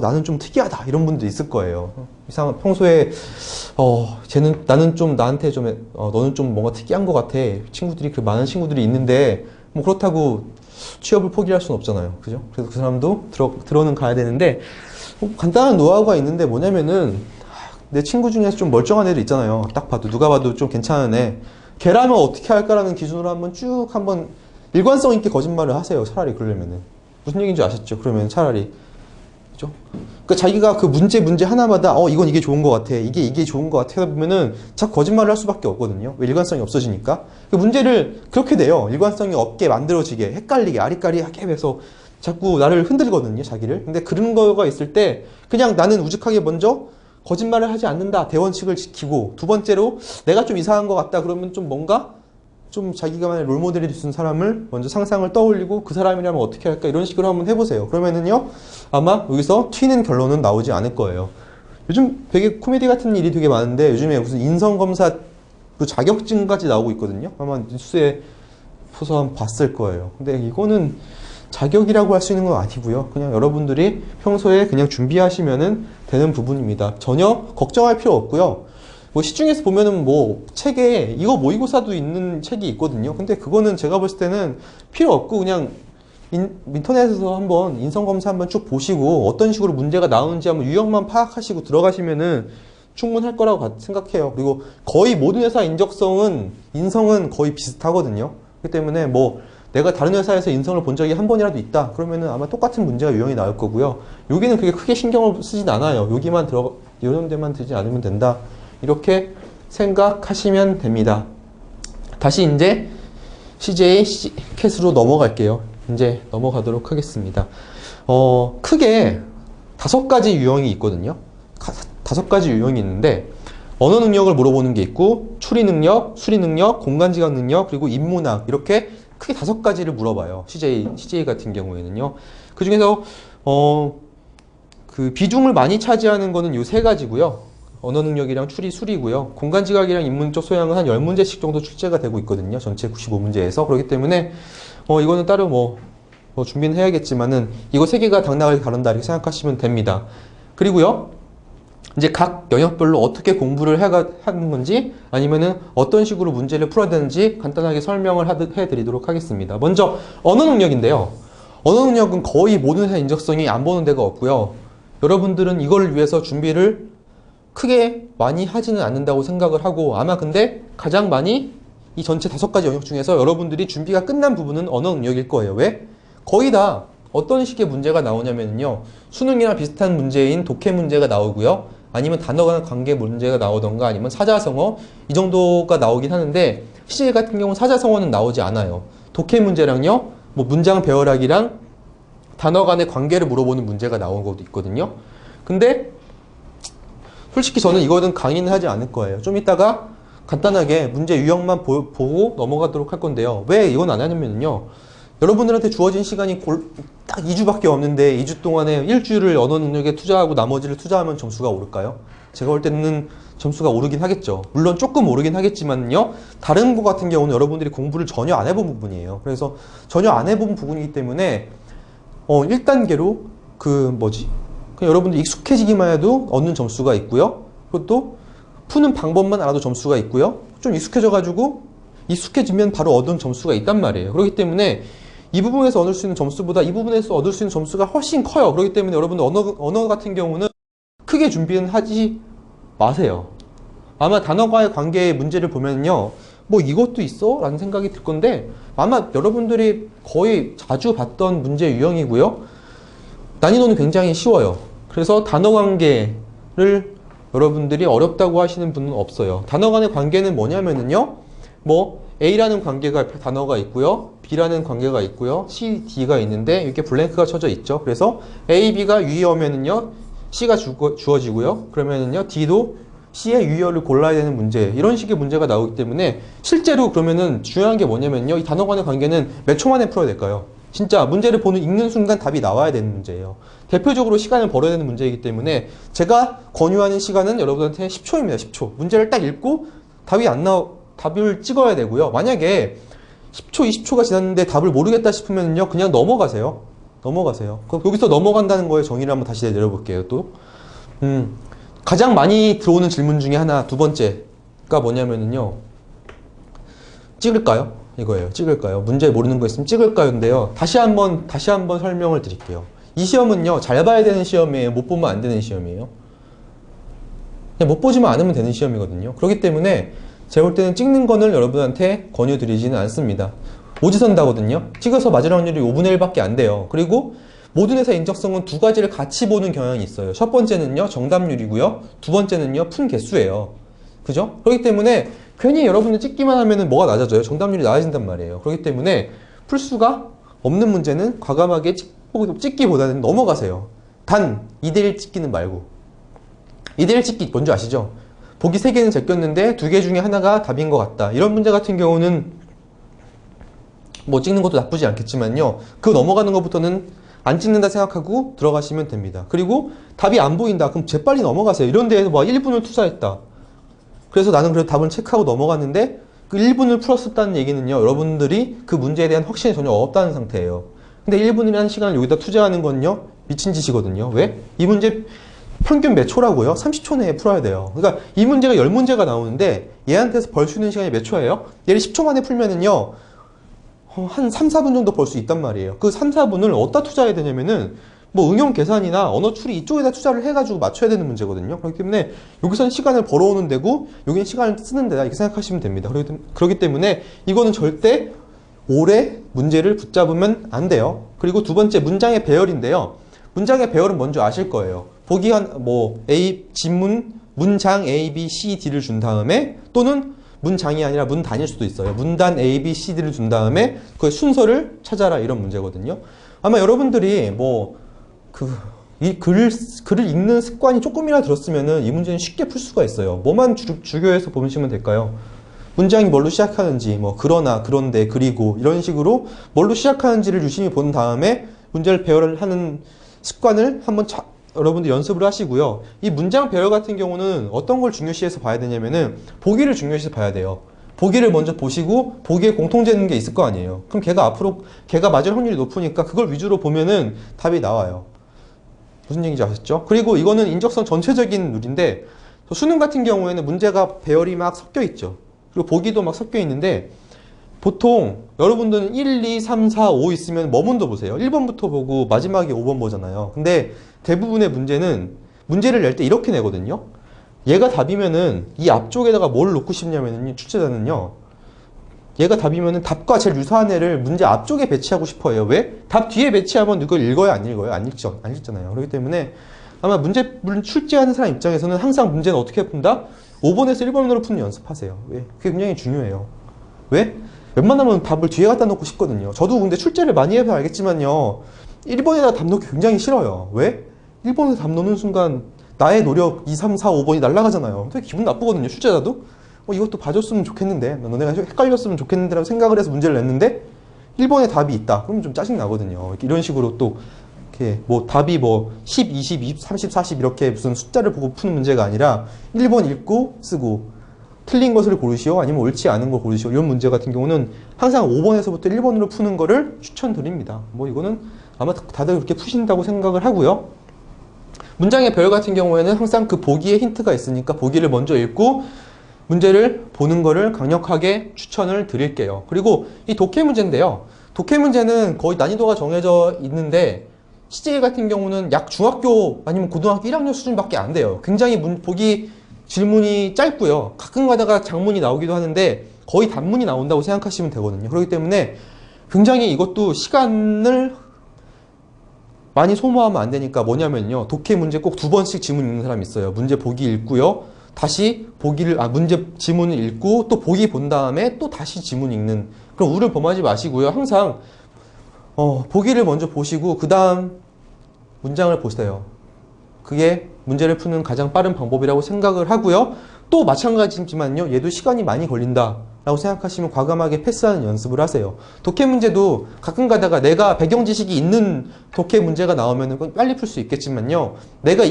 나는 좀 특이하다 이런 분도 있을 거예요. 평소에 나는 좀 나한테 좀 너는 좀 뭔가 특이한 것 같아. 많은 친구들이 있는데 뭐 그렇다고 취업을 포기할 수는 없잖아요. 그죠? 그래서 그 사람도 들어는 가야 되는데 간단한 노하우가 있는데 뭐냐면은 내 친구 중에서 좀 멀쩡한 애들 있잖아요. 딱 봐도 누가 봐도 좀 괜찮은 애. 걔라면 어떻게 할까라는 기준으로 한번 일관성 있게 거짓말을 하세요. 차라리 그러려면은. 무슨 얘기인지 아셨죠? 그러면 차라리. 그죠? 그러니까 자기가 그 문제 하나마다 이게 좋은 것 같아. 이게 좋은 것 같아. 하다 보면은 자꾸 거짓말을 할 수밖에 없거든요. 왜 일관성이 없어지니까. 그 문제를 그렇게 돼요. 일관성이 없게 만들어지게, 헷갈리게, 아리까리하게 해서 자꾸 나를 흔들거든요. 자기를. 근데 그런 거가 있을 때 그냥 나는 우직하게 먼저 거짓말을 하지 않는다. 대원칙을 지키고 두 번째로 내가 좀 이상한 것 같다. 그러면 좀 뭔가 좀 자기가만의 롤모델이 된 사람을 먼저 상상을 떠올리고 그 사람이라면 어떻게 할까 이런 식으로 한번 해보세요. 그러면은요 아마 여기서 튀는 결론은 나오지 않을 거예요. 요즘 되게 코미디 같은 일이 되게 많은데 요즘에 무슨 인성검사 자격증까지 나오고 있거든요. 아마 뉴스에 보서 한번 봤을 거예요. 근데 이거는 자격이라고 할 수 있는 건 아니고요. 그냥 여러분들이 평소에 그냥 준비하시면은 되는 부분입니다. 전혀 걱정할 필요 없고요. 뭐 시중에서 보면은 뭐 책에 이거 모의고사도 있는 책이 있거든요. 근데 그거는 제가 봤을 때는 필요 없고 그냥 인터넷에서 한번 인성검사 한번 쭉 보시고 어떤 식으로 문제가 나오는지 한번 유형만 파악하시고 들어가시면은 충분할 거라고 생각해요. 그리고 거의 모든 회사 인성은 거의 비슷하거든요. 그렇기 때문에 뭐 내가 다른 회사에서 인성을 본 적이 한 번이라도 있다 그러면은 아마 똑같은 문제가 유형이 나올 거고요. 여기는 그게 크게 신경을 쓰진 않아요. 이런 데만 들지 않으면 된다. 이렇게 생각하시면 됩니다. 다시 이제 CJ 캣으로 넘어갈게요. 이제 넘어가도록 하겠습니다. 크게 5가지 유형이 있거든요. 5가지 유형이 있는데 언어 능력을 물어보는 게 있고 추리 능력, 수리 능력, 공간 지각 능력, 그리고 인문학 이렇게 크게 5가지를 물어봐요. CJ 같은 경우에는요. 그 중에서 그 비중을 많이 차지하는 거는 요 3가지고요. 언어 능력이랑 추리, 수리고요. 공간 지각이랑 인문적 소양은 한 10문제씩 정도 출제가 되고 있거든요. 전체 95문제에서. 그렇기 때문에 이거는 따로 뭐 준비는 해야겠지만은 이거 3개가 당락을 가른다 이렇게 생각하시면 됩니다. 그리고요. 이제 각 영역별로 어떻게 공부를 하는 건지 아니면은 어떤 식으로 문제를 풀어야 되는지 간단하게 설명을 해드리도록 하겠습니다. 먼저 언어 능력인데요. 언어 능력은 거의 모든 회사 인적성이 안 보는 데가 없고요. 여러분들은 이걸 위해서 준비를 크게 많이 하지는 않는다고 생각을 하고 아마 근데 가장 많이 이 전체 5가지 영역 중에서 여러분들이 준비가 끝난 부분은 언어 능력일 거예요. 왜? 거의 다 어떤 식의 문제가 나오냐면요. 수능이랑 비슷한 문제인 독해 문제가 나오고요. 아니면 단어 간 관계 문제가 나오던가 아니면 사자성어 이 정도가 나오긴 하는데 시제 같은 경우는 사자성어는 나오지 않아요. 독해 문제랑요. 뭐 문장 배열하기랑 단어 간의 관계를 물어보는 문제가 나온 것도 있거든요. 근데 솔직히 저는 이거는 강의는 하지 않을 거예요. 좀 이따가 간단하게 문제 유형만 보고 넘어가도록 할 건데요. 왜 이건 안 하냐면요. 여러분들한테 주어진 시간이 딱 2주밖에 없는데 2주 동안에 일주일을 언어 능력에 투자하고 나머지를 투자하면 점수가 오를까요? 제가 볼 때는 점수가 오르긴 하겠죠. 물론 조금 오르긴 하겠지만요. 다른 거 같은 경우는 여러분들이 공부를 전혀 안 해본 부분이에요. 그래서 전혀 안 해본 부분이기 때문에 1단계로 그냥 여러분들 익숙해지기만 해도 얻는 점수가 있고요. 그리고 또 푸는 방법만 알아도 점수가 있고요. 좀 익숙해지면 바로 얻은 점수가 있단 말이에요. 그렇기 때문에 이 부분에서 얻을 수 있는 점수보다 이 부분에서 얻을 수 있는 점수가 훨씬 커요. 그렇기 때문에 여러분들 언어 같은 경우는 크게 준비는 하지 마세요. 아마 단어과의 관계의 문제를 보면요. 뭐 이것도 있어? 라는 생각이 들 건데 아마 여러분들이 거의 자주 봤던 문제 유형이고요. 난이도는 굉장히 쉬워요. 그래서 단어 관계를 여러분들이 어렵다고 하시는 분은 없어요. 단어 간의 관계는 뭐냐면은요. 뭐 A라는 관계가 단어가 있고요. B라는 관계가 있고요. C, D가 있는데 이렇게 블랭크가 쳐져 있죠. 그래서 A, B가 유의어면은요. C가 주어지고요. 그러면은요. D도 C의 유의어를 골라야 되는 문제. 이런 식의 문제가 나오기 때문에 실제로 그러면은 중요한 게 뭐냐면요. 이 단어 간의 관계는 몇 초 만에 풀어야 될까요? 진짜 문제를 읽는 순간 답이 나와야 되는 문제예요. 대표적으로 시간을 벌어야 되는 문제이기 때문에 제가 권유하는 시간은 여러분한테 10초입니다. 10초. 문제를 딱 읽고 답을 찍어야 되고요. 만약에 10초, 20초가 지났는데 답을 모르겠다 싶으면요. 그냥 넘어가세요. 그럼 여기서 넘어간다는 거에 정의를 한번 다시 내려볼게요. 또 가장 많이 들어오는 질문 중에 하나, 두 번째가 뭐냐면요. 찍을까요? 이거예요. 찍을까요? 문제 모르는 거 있으면 찍을까요?인데요. 다시 한번 설명을 드릴게요. 이 시험은요. 잘 봐야 되는 시험이에요. 못 보면 안 되는 시험이에요. 그냥 못 보지만 않으면 되는 시험이거든요. 그렇기 때문에 제가 볼 때는 찍는 거는 여러분한테 권유드리지는 않습니다. 오지선다거든요. 찍어서 맞을 확률이 5분의 1밖에 안 돼요. 그리고 모든 회사 인적성은 두 가지를 같이 보는 경향이 있어요. 첫 번째는요. 정답률이고요. 두 번째는요. 푼 개수예요. 그죠? 그렇기 때문에 괜히 여러분들 찍기만 하면은 뭐가 낮아져요? 정답률이 낮아진단 말이에요. 그렇기 때문에 풀 수가 없는 문제는 과감하게 찍기보다는 넘어가세요. 단 2대1 찍기는 말고. 2대1 찍기 뭔지 아시죠? 보기 3개는 제꼈는데 2개 중에 하나가 답인 것 같다. 이런 문제 같은 경우는 뭐 찍는 것도 나쁘지 않겠지만요. 그 넘어가는 것부터는 안 찍는다 생각하고 들어가시면 됩니다. 그리고 답이 안 보인다. 그럼 재빨리 넘어가세요. 이런 데에서 뭐 1분을 투자했다. 그래서 나는 그래도 답을 체크하고 넘어갔는데 그 1분을 풀었었다는 얘기는요. 여러분들이 그 문제에 대한 확신이 전혀 없다는 상태예요. 근데 1분이라는 시간을 여기다 투자하는 건요. 미친 짓이거든요. 왜? 이 문제 평균 몇 초라고요? 30초 내에 풀어야 돼요. 그러니까 이 문제가 10문제가 나오는데 얘한테서 벌 수 있는 시간이 몇 초예요? 얘를 10초 만에 풀면은요. 한 3, 4분 정도 벌 수 있단 말이에요. 그 3, 4분을 어디다 투자해야 되냐면은 뭐 응용 계산이나 언어 추리 이쪽에다 투자를 해가지고 맞춰야 되는 문제거든요. 그렇기 때문에 여기서는 시간을 벌어오는 데고 여기는 시간을 쓰는 데다 이렇게 생각하시면 됩니다. 그렇기 때문에 이거는 절대 오래 문제를 붙잡으면 안 돼요. 그리고 두 번째 문장의 배열인데요. 문장의 배열은 먼저 아실 거예요. 보기 문장 A, B, C, D를 준 다음에 또는 문장이 아니라 문단일 수도 있어요. 문단 A, B, C, D를 준 다음에 그 순서를 찾아라 이런 문제거든요. 아마 여러분들이 이 글을 읽는 습관이 조금이라도 들었으면은 이 문제는 쉽게 풀 수가 있어요. 뭐만 주교해서 보시면 될까요? 문장이 뭘로 시작하는지, 뭐 그러나, 그런데, 그리고 이런 식으로 뭘로 시작하는지를 유심히 본 다음에 문제를 배열을 하는 습관을 한번 여러분들 연습을 하시고요. 이 문장 배열 같은 경우는 어떤 걸 중요시해서 봐야 되냐면은 보기를 중요시해서 봐야 돼요. 보기를 먼저 보시고 보기에 공통되는 게 있을 거 아니에요. 그럼 걔가 맞을 확률이 높으니까 그걸 위주로 보면은 답이 나와요. 무슨 얘기인지 아셨죠? 그리고 이거는 인적성 전체적인 룰인데 수능 같은 경우에는 문제가 배열이 막 섞여 있죠. 그리고 보기도 막 섞여 있는데 보통 여러분들은 1, 2, 3, 4, 5 있으면 뭐 먼저 보세요? 1번부터 보고 마지막에 5번 보잖아요. 근데 대부분의 문제는 문제를 낼 때 이렇게 내거든요. 얘가 답이면은 이 앞쪽에다가 뭘 놓고 싶냐면은 출제자는요. 얘가 답이면은 답과 제일 유사한 애를 문제 앞쪽에 배치하고 싶어요. 왜? 답 뒤에 배치하면 이걸 읽어요? 안 읽어요? 안 읽잖아요. 그렇기 때문에 아마 문제를 출제하는 사람 입장에서는 항상 문제는 어떻게 푼다? 5번에서 1번으로 푸는 연습하세요. 왜? 그게 굉장히 중요해요. 왜? 웬만하면 답을 뒤에 갖다 놓고 싶거든요. 저도 근데 출제를 많이 해서 알겠지만요. 1번에다 답 놓기 굉장히 싫어요. 왜? 1번에 답 놓는 순간 나의 노력 2, 3, 4, 5번이 날아가잖아요. 되게 기분 나쁘거든요. 출제자도. 이것도 봐줬으면 좋겠는데 너네가 헷갈렸으면 좋겠는데 라고 생각을 해서 문제를 냈는데 1번에 답이 있다. 그러면 좀 짜증나거든요. 이런 식으로 또 이렇게 뭐 답이 뭐 10, 20, 20, 30, 40 이렇게 무슨 숫자를 보고 푸는 문제가 아니라 1번 읽고 쓰고 틀린 것을 고르시오 아니면 옳지 않은 걸 고르시오 이런 문제 같은 경우는 항상 5번에서부터 1번으로 푸는 거를 추천드립니다. 뭐 이거는 아마 다들 그렇게 푸신다고 생각을 하고요. 문장의 배열 같은 경우에는 항상 그 보기에 힌트가 있으니까 보기를 먼저 읽고 문제를 보는 거를 강력하게 추천을 드릴게요. 그리고 이 독해 문제인데요. 독해 문제는 거의 난이도가 정해져 있는데 CJ 같은 경우는 약 중학교 아니면 고등학교 1학년 수준밖에 안 돼요. 굉장히 보기 질문이 짧고요. 가끔 가다가 장문이 나오기도 하는데 거의 단문이 나온다고 생각하시면 되거든요. 그렇기 때문에 굉장히 이것도 시간을 많이 소모하면 안 되니까 뭐냐면요. 독해 문제 꼭 2번씩 지문 읽는 사람이 있어요. 문제 보기 읽고요. 다시 문제 지문을 읽고 또 보기 본 다음에 또 다시 지문 읽는 그럼 우를 범하지 마시고요. 항상 보기를 먼저 보시고 그 다음 문장을 보세요. 그게 문제를 푸는 가장 빠른 방법이라고 생각을 하고요. 또 마찬가지지만요. 얘도 시간이 많이 걸린다 라고 생각하시면 과감하게 패스하는 연습을 하세요. 독해 문제도 가끔 가다가 내가 배경 지식이 있는 독해 문제가 나오면 빨리 풀 수 있겠지만요. 내가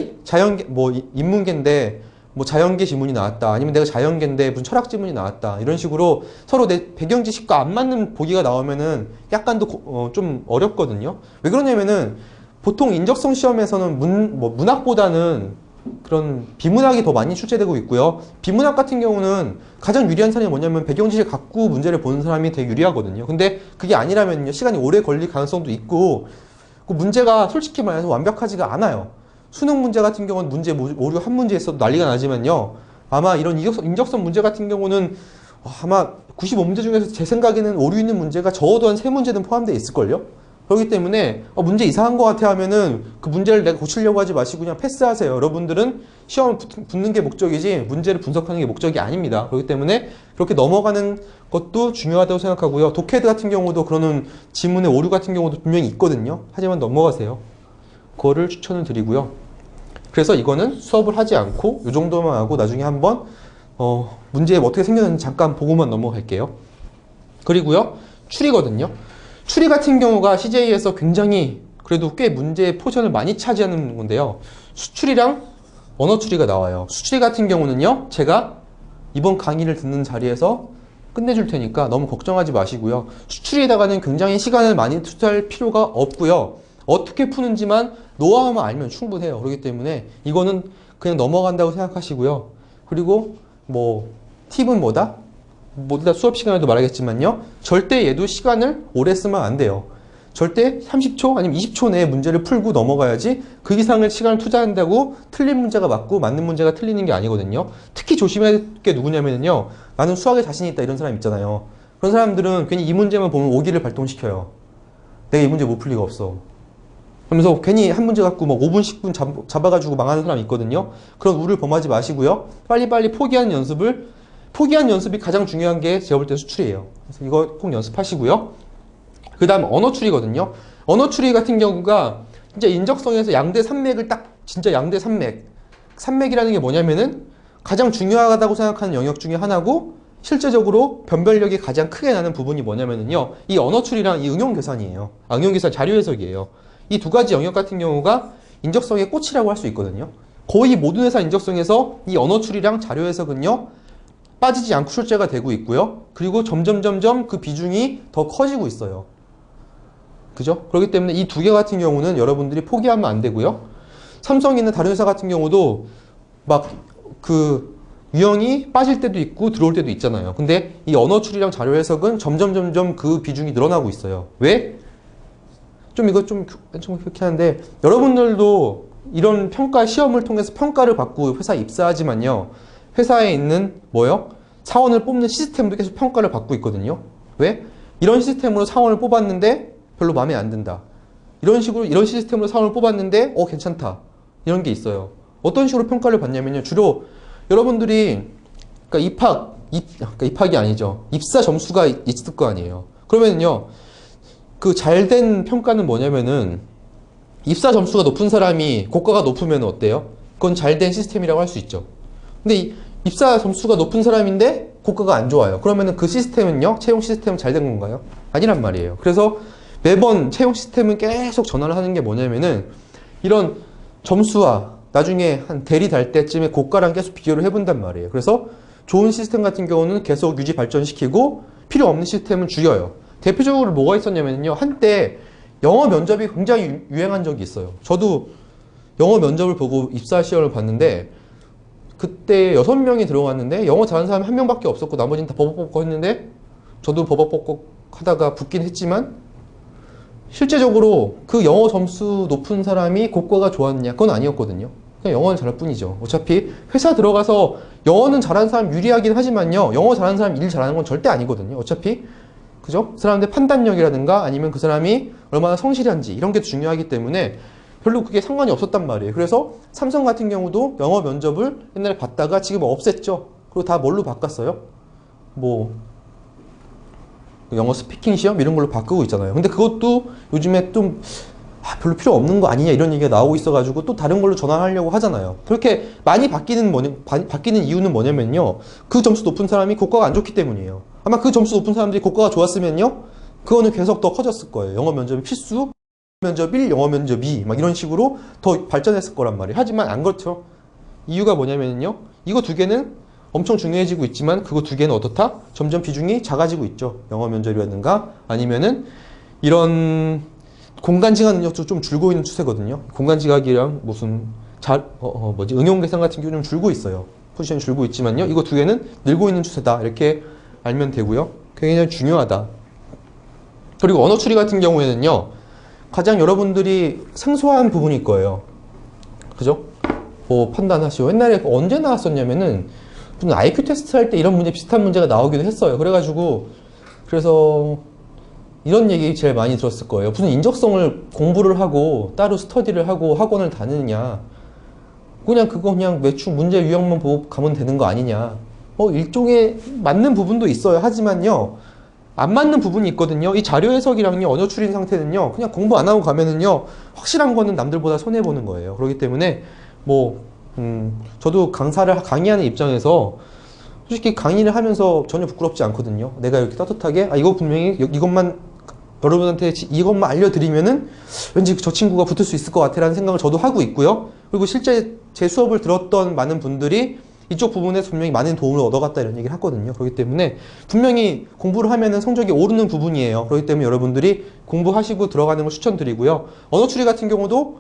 인문계인데 뭐 자연계 지문이 나왔다. 아니면 내가 자연계인데 무슨 철학 지문이 나왔다. 이런 식으로 서로 내 배경 지식과 안 맞는 보기가 나오면은 약간 더 좀 어렵거든요. 왜 그러냐면은 보통 인적성 시험에서는 문학보다는 그런 비문학이 더 많이 출제되고 있고요. 비문학 같은 경우는 가장 유리한 사람이 뭐냐면 배경 지식 갖고 문제를 보는 사람이 되게 유리하거든요. 근데 그게 아니라면요. 시간이 오래 걸릴 가능성도 있고 그 문제가 솔직히 말해서 완벽하지가 않아요. 수능 문제 같은 경우는 문제 오류 한 문제 있어도 난리가 나지만요. 아마 이런 인적성 문제 같은 경우는 아마 95문제 중에서 제 생각에는 오류 있는 문제가 적어도 한 3문제는 포함되어 있을걸요? 그렇기 때문에 문제 이상한 것 같아 하면은 그 문제를 내가 고치려고 하지 마시고 그냥 패스하세요. 여러분들은 시험을 붙는 게 목적이지 문제를 분석하는 게 목적이 아닙니다. 그렇기 때문에 그렇게 넘어가는 것도 중요하다고 생각하고요. 독해 같은 경우도 그러는 지문의 오류 같은 경우도 분명히 있거든요. 하지만 넘어가세요. 그거를 추천을 드리고요. 그래서 이거는 수업을 하지 않고 이 정도만 하고 나중에 한번 문제 어떻게 생겼는지 잠깐 보고만 넘어갈게요. 그리고요. 추리거든요. 추리 같은 경우가 CJ에서 굉장히 그래도 꽤 문제의 포션을 많이 차지하는 건데요. 수추리랑 언어 추리가 나와요. 수추리 같은 경우는요. 제가 이번 강의를 듣는 자리에서 끝내줄 테니까 너무 걱정하지 마시고요. 수추리에다가는 굉장히 시간을 많이 투자할 필요가 없고요. 어떻게 푸는지만 노하우만 알면 충분해요. 그렇기 때문에 이거는 그냥 넘어간다고 생각하시고요. 그리고 팁은 뭐다? 모두 다 수업 시간에도 말하겠지만요. 절대 얘도 시간을 오래 쓰면 안 돼요. 절대 30초 아니면 20초 내에 문제를 풀고 넘어가야지 그 이상의 시간을 투자한다고 틀린 문제가 맞고 맞는 문제가 틀리는 게 아니거든요. 특히 조심해야 될 게 누구냐면요. 나는 수학에 자신이 있다 이런 사람 있잖아요. 그런 사람들은 괜히 이 문제만 보면 오기를 발동시켜요. 내가 이 문제 못 풀 리가 없어. 그러면서 괜히 한 문제 갖고 5분, 10분 잡아가지고 망하는 사람 있거든요. 그런 우를 범하지 마시고요. 빨리빨리 포기하는 연습이 가장 중요한 게 제가 볼 때 수출이에요. 그래서 이거 꼭 연습하시고요. 그 다음 언어 추리거든요. 언어 추리 같은 경우가 진짜 인적성에서 양대 산맥을 진짜 양대 산맥. 산맥이라는 게 뭐냐면은 가장 중요하다고 생각하는 영역 중에 하나고 실제적으로 변별력이 가장 크게 나는 부분이 뭐냐면은요. 이 언어 추리랑 이 응용 계산이에요. 응용 계산 자료 해석이에요. 이 두 가지 영역 같은 경우가 인적성의 꽃이라고 할 수 있거든요. 거의 모든 회사 인적성에서 이 언어 추리랑 자료 해석은요. 빠지지 않고 출제가 되고 있고요. 그리고 점점 그 비중이 더 커지고 있어요. 그죠? 그렇기 때문에 이 두 개 같은 경우는 여러분들이 포기하면 안 되고요. 삼성이나 다른 회사 같은 경우도 막 그 유형이 빠질 때도 있고 들어올 때도 있잖아요. 근데 이 언어 추리랑 자료 해석은 점점 그 비중이 늘어나고 있어요. 왜? 좀 이거 좀 그렇게 하는데, 여러분들도 이런 평가 시험을 통해서 평가를 받고 회사에 입사하지만요, 회사에 있는 뭐요? 사원을 뽑는 시스템도 계속 평가를 받고 있거든요. 왜? 이런 시스템으로 사원을 뽑았는데 별로 마음에 안 든다. 이런 시스템으로 사원을 뽑았는데 괜찮다. 이런 게 있어요. 어떤 식으로 평가를 받냐면요, 주로 여러분들이 그러니까 입학이 아니죠. 입사 점수가 있을 거 아니에요. 그러면요, 그 잘된 평가는 뭐냐면은, 입사 점수가 높은 사람이 고가가 높으면 어때요? 그건 잘된 시스템이라고 할 수 있죠. 근데 입사 점수가 높은 사람인데 고가가 안 좋아요. 그러면은 그 시스템은요, 채용 시스템은 잘 된 건가요? 아니란 말이에요. 그래서 매번 채용 시스템은 계속 전환을 하는 게 뭐냐면은, 이런 점수와 나중에 한 대리 달 때쯤에 고가랑 계속 비교를 해본단 말이에요. 그래서 좋은 시스템 같은 경우는 계속 유지 발전시키고 필요 없는 시스템은 줄여요. 대표적으로 뭐가 있었냐면요, 한때 영어 면접이 굉장히 유행한 적이 있어요. 저도 영어 면접을 보고 입사 시험을 봤는데, 그때 6명이 들어갔는데 영어 잘하는 사람이 1명밖에 없었고 나머지는 다 버벅버벅 했는데, 저도 버벅버벅 하다가 붙긴 했지만, 실제적으로 그 영어 점수 높은 사람이 고과가 좋았냐? 그건 아니었거든요. 그냥 영어는 잘할 뿐이죠. 어차피 회사 들어가서 영어는 잘하는 사람 유리하긴 하지만요, 영어 잘하는 사람 일 잘하는 건 절대 아니거든요. 어차피, 그죠? 그 사람들의 판단력이라든가 아니면 그 사람이 얼마나 성실한지 이런 게 중요하기 때문에 별로 그게 상관이 없었단 말이에요. 그래서 삼성 같은 경우도 영어 면접을 옛날에 봤다가 지금 없앴죠. 그리고 다 뭘로 바꿨어요? 뭐 영어 스피킹 시험 이런 걸로 바꾸고 있잖아요. 근데 그것도 요즘에 좀 별로 필요 없는 거 아니냐 이런 얘기가 나오고 있어가지고 또 다른 걸로 전환하려고 하잖아요. 그렇게 많이 바뀌는 이유는 뭐냐면요, 그 점수 높은 사람이 고과가 안 좋기 때문이에요. 아마 그 점수 높은 사람들이 고과가 좋았으면요, 그거는 계속 더 커졌을 거예요. 영어 면접이 필수, 면접 1, 영어 면접 2, 막 이런 식으로 더 발전했을 거란 말이에요. 하지만 안 그렇죠. 이유가 뭐냐면요, 이거 두 개는 엄청 중요해지고 있지만 그거 두 개는 어떻다? 점점 비중이 작아지고 있죠. 영어 면접이라든가 아니면은 이런 공간 지각 능력도 좀 줄고 있는 추세거든요. 공간 지각이랑 무슨 응용 계산 같은 경우는 좀 줄고 있어요. 포지션이 줄고 있지만요, 이거 두 개는 늘고 있는 추세다. 이렇게 알면 되고요. 굉장히 중요하다. 그리고 언어 추리 같은 경우에는요, 가장 여러분들이 생소한 부분일 거예요. 그죠? 뭐 판단하시오. 옛날에 언제 나왔었냐면은 무슨 IQ 테스트 할 때 이런 문제, 비슷한 문제가 나오기도 했어요. 그래서 이런 얘기 제일 많이 들었을 거예요. 무슨 인적성을 공부를 하고 따로 스터디를 하고 학원을 다니느냐, 그냥 매춘 문제 유형만 보고 가면 되는 거 아니냐. 일종의 맞는 부분도 있어요. 하지만요, 안 맞는 부분이 있거든요. 이 자료 해석이랑요, 언어 추리 상태는요, 그냥 공부 안 하고 가면은요, 확실한 거는 남들보다 손해보는 거예요. 그렇기 때문에 저도 강의하는 입장에서 솔직히 강의를 하면서 전혀 부끄럽지 않거든요. 내가 이렇게 떳떳하게 이거 분명히 이것만 여러분한테 이것만 알려드리면은 왠지 저 친구가 붙을 수 있을 것 같아 라는 생각을 저도 하고 있고요. 그리고 실제 제 수업을 들었던 많은 분들이 이쪽 부분에서 분명히 많은 도움을 얻어갔다 이런 얘기를 하거든요. 그렇기 때문에 분명히 공부를 하면은 성적이 오르는 부분이에요. 그렇기 때문에 여러분들이 공부하시고 들어가는 걸 추천드리고요. 언어 추리 같은 경우도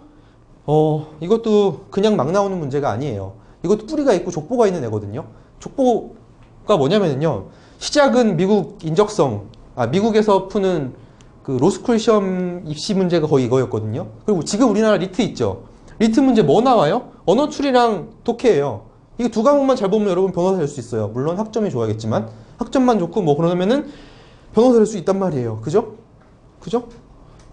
이것도 그냥 막 나오는 문제가 아니에요. 이것도 뿌리가 있고 족보가 있는 애거든요. 족보가 뭐냐면요, 시작은 미국에서 푸는 그 로스쿨 시험 입시 문제가 거의 이거였거든요. 그리고 지금 우리나라 리트 있죠. 리트 문제 뭐 나와요? 언어 추리랑 독해예요. 이거 두 과목만 잘 보면 여러분 변호사 될 수 있어요. 물론 학점이 좋아야겠지만 학점만 좋고 뭐 그러면은 변호사 될 수 있단 말이에요. 그죠?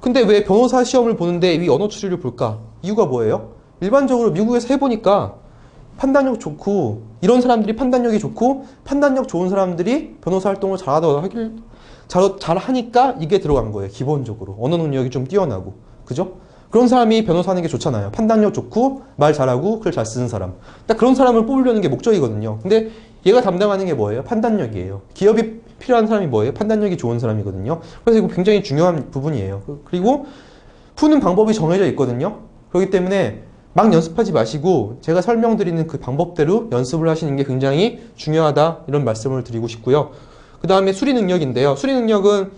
근데 왜 변호사 시험을 보는데 이 언어 추리를 볼까? 이유가 뭐예요? 일반적으로 미국에서 해보니까 판단력 좋고, 이런 사람들이 판단력이 좋고 판단력 좋은 사람들이 변호사 활동을 잘하니까 이게 들어간 거예요. 기본적으로 언어 능력이 좀 뛰어나고, 그죠? 그런 사람이 변호사 하는 게 좋잖아요. 판단력 좋고 말 잘하고 글 잘 쓰는 사람, 딱 그런 사람을 뽑으려는 게 목적이거든요. 근데 얘가 담당하는 게 뭐예요? 판단력이에요. 기업이 필요한 사람이 뭐예요? 판단력이 좋은 사람이거든요. 그래서 이거 굉장히 중요한 부분이에요. 그리고 푸는 방법이 정해져 있거든요. 그렇기 때문에 막 연습하지 마시고 제가 설명드리는 그 방법대로 연습을 하시는 게 굉장히 중요하다, 이런 말씀을 드리고 싶고요. 그 다음에 수리 능력인데요. 수리 능력은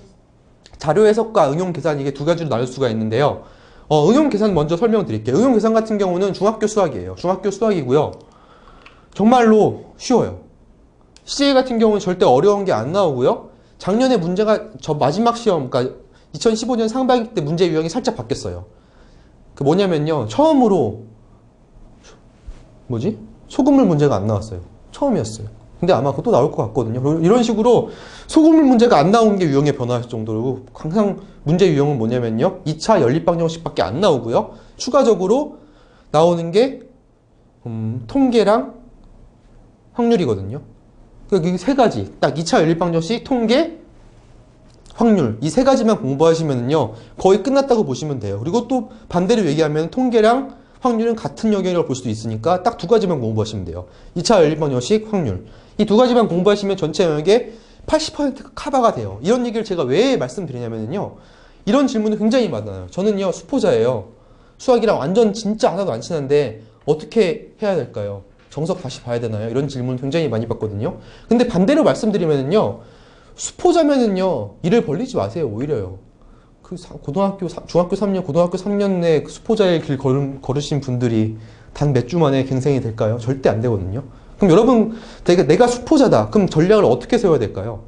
자료 해석과 응용 계산, 이게 두 가지로 나눌 수가 있는데요. 응용 계산 먼저 설명드릴게요. 응용 계산 같은 경우는 중학교 수학이에요. 중학교 수학이고요. 정말로 쉬워요. CJ 같은 경우는 절대 어려운 게 안 나오고요. 작년에 문제가 저 마지막 시험, 그러니까 2015년 상반기 때 문제 유형이 살짝 바뀌었어요. 그 뭐냐면요. 처음으로 소금물 문제가 안 나왔어요. 처음이었어요. 근데 아마 그것도 나올 것 같거든요. 이런 식으로 소금물 문제가 안 나온 게 유형의 변화일 정도로 항상 문제 유형은 뭐냐면요. 2차 연립방정식밖에 안 나오고요. 추가적으로 나오는 게 통계랑 확률이거든요. 그러니까 이 세 가지, 딱 2차 연립방정식, 통계, 확률, 이 세 가지만 공부하시면요 거의 끝났다고 보시면 돼요. 그리고 또 반대로 얘기하면 통계랑 확률은 같은 영역이라고 볼 수도 있으니까 딱 두 가지만 공부하시면 돼요. 2차 연립방정식, 확률. 이 두 가지만 공부하시면 전체 영역의 80%가 커버가 돼요. 이런 얘기를 제가 왜 말씀드리냐면요. 이런 질문이 굉장히 많아요. 저는요, 수포자예요. 수학이랑 완전 진짜 하나도 안 친한데 어떻게 해야 될까요? 정석 다시 봐야 되나요? 이런 질문 굉장히 많이 받거든요. 근데 반대로 말씀드리면요. 수포자면은요, 일을 벌리지 마세요. 오히려요. 중학교 3년, 고등학교 3년 내 수포자의 길 걸으신 분들이 단 몇 주 만에 갱생이 될까요? 절대 안 되거든요. 그럼 여러분, 내가 수포자다. 그럼 전략을 어떻게 세워야 될까요?